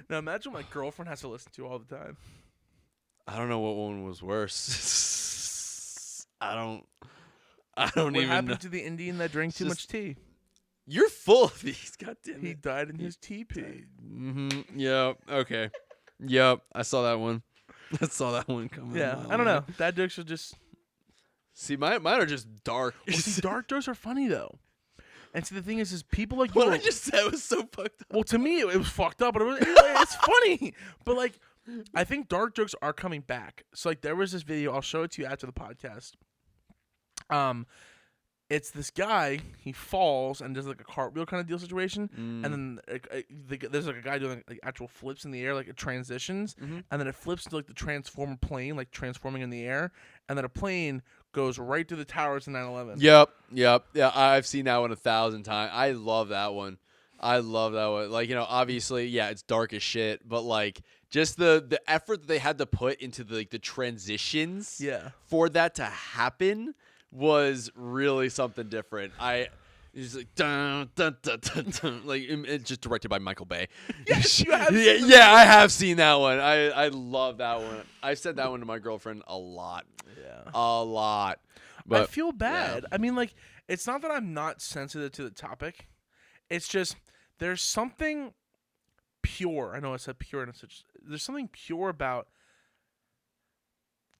Now, imagine my girlfriend has to listen to all the time. I don't know what one was worse. I don't What even know. happened to the Indian that drank too much tea? You're full of these. God damn He it. died in his tea pee. Mm-hmm. Yep. Okay. Yep. I saw that one. I saw that one coming. Yeah, I don't know. Dad jokes are just... See, mine are just dark. Well, see, dark jokes are funny, though. And see, the thing is people like you... What I just said was so fucked up. Well, to me, it was fucked up, but it's funny. But, like, I think dark jokes are coming back. So, like, there was this video. I'll show it to you after the podcast. It's this guy. He falls and does, like, a cartwheel kind of deal situation. And then there's, like, a guy doing, like, actual flips in the air, like, it transitions. And then it flips to, like, the transformer plane, like, transforming in the air. And then a plane goes right through the towers in 9/11. Yep. Yeah, I've seen that one 1,000 times. I love that one. Like, you know, obviously, yeah, it's dark as shit, but like just the effort that they had to put into the transitions for that to happen was really something different. It's like dun, dun, dun, dun, dun. Like it's just directed by Michael Bay. Yes, you have. Yeah, I have seen that one. I love that one. I've said that one to my girlfriend a lot. Yeah. A lot. But I feel bad. I mean, like, it's not that I'm not sensitive to the topic. It's just there's something pure. I know I said pure, and there's something pure about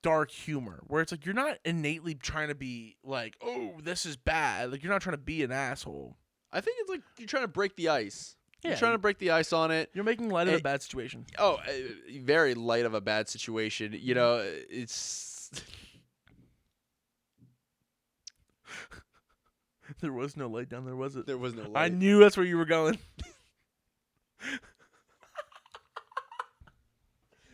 dark humor where it's like you're not innately trying to be like, oh, this is bad. Like, you're not trying to be an asshole. I think it's like you're trying to break the ice. Yeah, You're trying to break the ice on it. You're making light of a bad situation. Oh, very light of a bad situation. You know, it's... There was no light down there, was it? There was no light. I knew that's where you were going.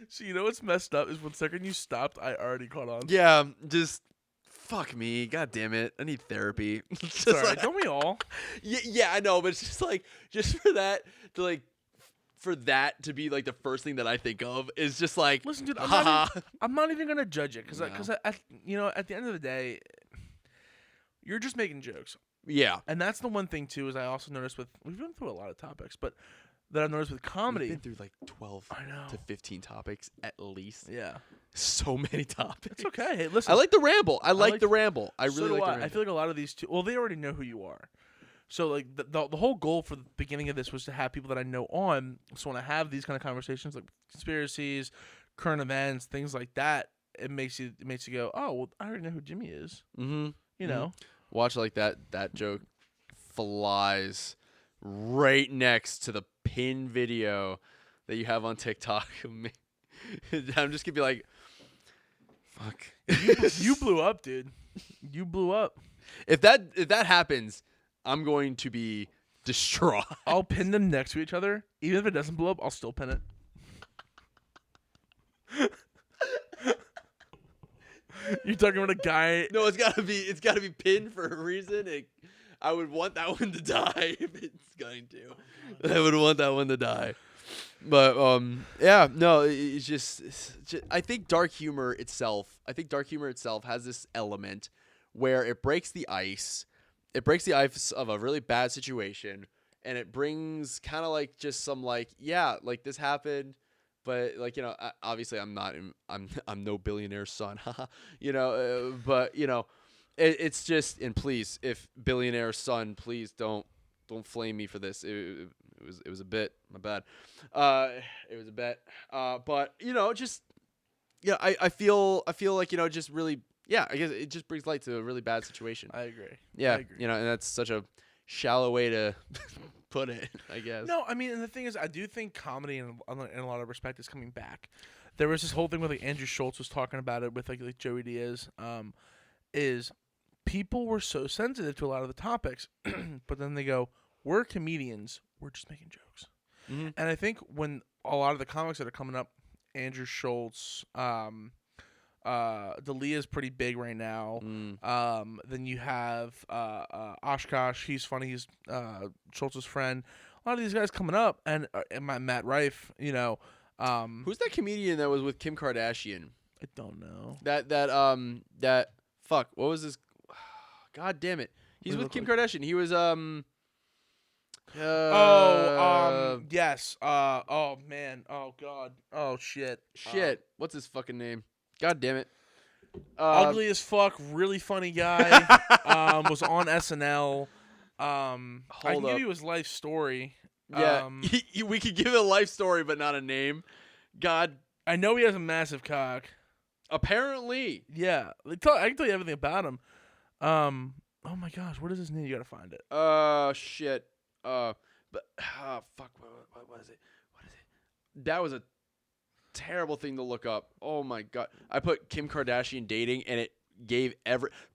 So you know what's messed up is when the second you stopped, I already caught on. Yeah, just... Fuck me. God damn it. I need therapy. Just Sorry, like, don't we all? Yeah, I know, but it's just like... Just for that to like... For that to be like the first thing that I think of is just like... Listen, dude, haha. I'm not even gonna judge it because No. you know, at the end of the day, you're just making jokes, Yeah. and that's the one thing too. Is I also noticed we've been through a lot of topics, but that I've noticed with comedy. We've been through like 12 I know. to 15 topics at least. Yeah, So many topics. it's okay. Hey, listen, I like the ramble. I like like- the ramble. I so really do like the I. ramble. I feel like a lot of these two. Well, they already know who you are. So like the whole goal for the beginning of this was to have people that I know on. So when I have these kind of conversations, like conspiracies, current events, things like that, it makes you go, oh, well, I already know who Jimmy is. Mm-hmm. You know. Watch like that joke flies right next to the pin video that you have on TikTok of me. I'm just gonna be like, fuck. You blew up, dude. You blew up. If that happens, I'm going to be distraught. I'll pin them next to each other. Even if it doesn't blow up, I'll still pin it. You're talking about a guy. No, it's gotta be pinned for a reason. I would want that one to die if it's going to. I would want that one to die. But yeah, no, it's just I think dark humor itself has this element where it breaks the ice. It breaks the ice of a really bad situation, and it brings kind of like just some like, yeah, like this happened, but like, obviously I'm no billionaire's son, but it's just, and please, if billionaire's son, please don't flame me for this. It was a bit, my bad. It was a bit, but just I feel like just really, yeah, I guess it just brings light to a really bad situation. I agree. Yeah, I agree. and that's such a shallow way to put it, I guess. No, I mean, and the thing is, I do think comedy in a lot of respect is coming back. There was this whole thing with like Andrew Schultz was talking about it with like Joey Diaz. Is people were so sensitive to a lot of the topics, but then they go, "We're comedians. We're just making jokes." Mm-hmm. And I think when a lot of the comics that are coming up, Andrew Schultz, D'Elia's pretty big right now. Then you have Oshkosh. He's funny. He's Schultz's friend. A lot of these guys coming up, and Matt Rife. Who's that comedian that was with Kim Kardashian? I don't know. That fuck. What was this? God damn it. He's with Kim Kardashian. He was yes. Oh man. Oh god. Oh shit. What's his fucking name? God damn it. Ugly as fuck, really funny guy. Was on SNL. I can give you his life story. Yeah, we could give it a life story, but not a name. God, I know he has a massive cock. Apparently, yeah. I can tell you everything about him. Oh my gosh, what is his name? You gotta find it. Shit. Fuck. What is it? That was a terrible thing to look up. Oh my god. I put Kim Kardashian dating, and it gave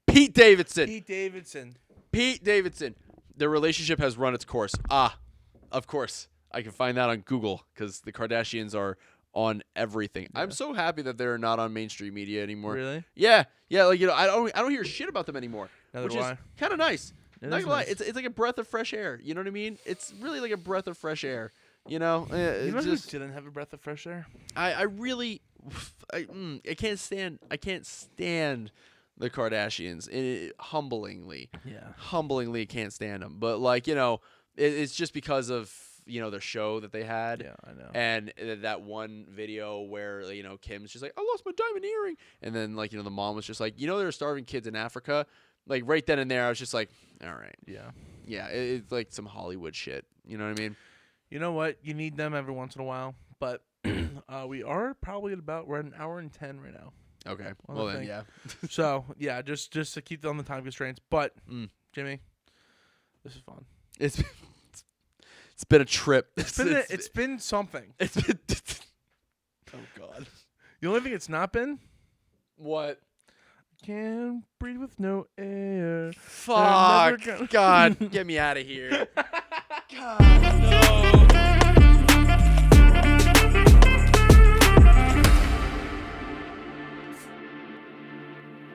Pete Davidson. Their relationship has run its course. Of course. I can find that on Google because the Kardashians are on everything. Yeah. I'm so happy that they're not on mainstream media anymore. Really? Yeah. Like I don't hear shit about them anymore, which is kind of nice. Not gonna lie, it's like a breath of fresh air. You know what I mean? It's really like a breath of fresh air. You know who didn't have a breath of fresh air? I can't stand the Kardashians. Humblingly can't stand them. But like it's just because of their show that they had. Yeah, I know. And that one video where Kim's just like, I lost my diamond earring, and then like the mom was just like, there are starving kids in Africa. Like right then and there, I was just like, all right, yeah, it's like some Hollywood shit. You know what I mean? You know what? You need them every once in a while, but we are probably we're at 1 hour and 10 right now. Okay. Well then, yeah. So yeah, just to keep on the time constraints. But Jimmy, this is fun. It's been a trip. It's been something. It's been. Oh God. The only thing it's not been. What? Can't breathe with no air. Fuck. God, get me out of here. God.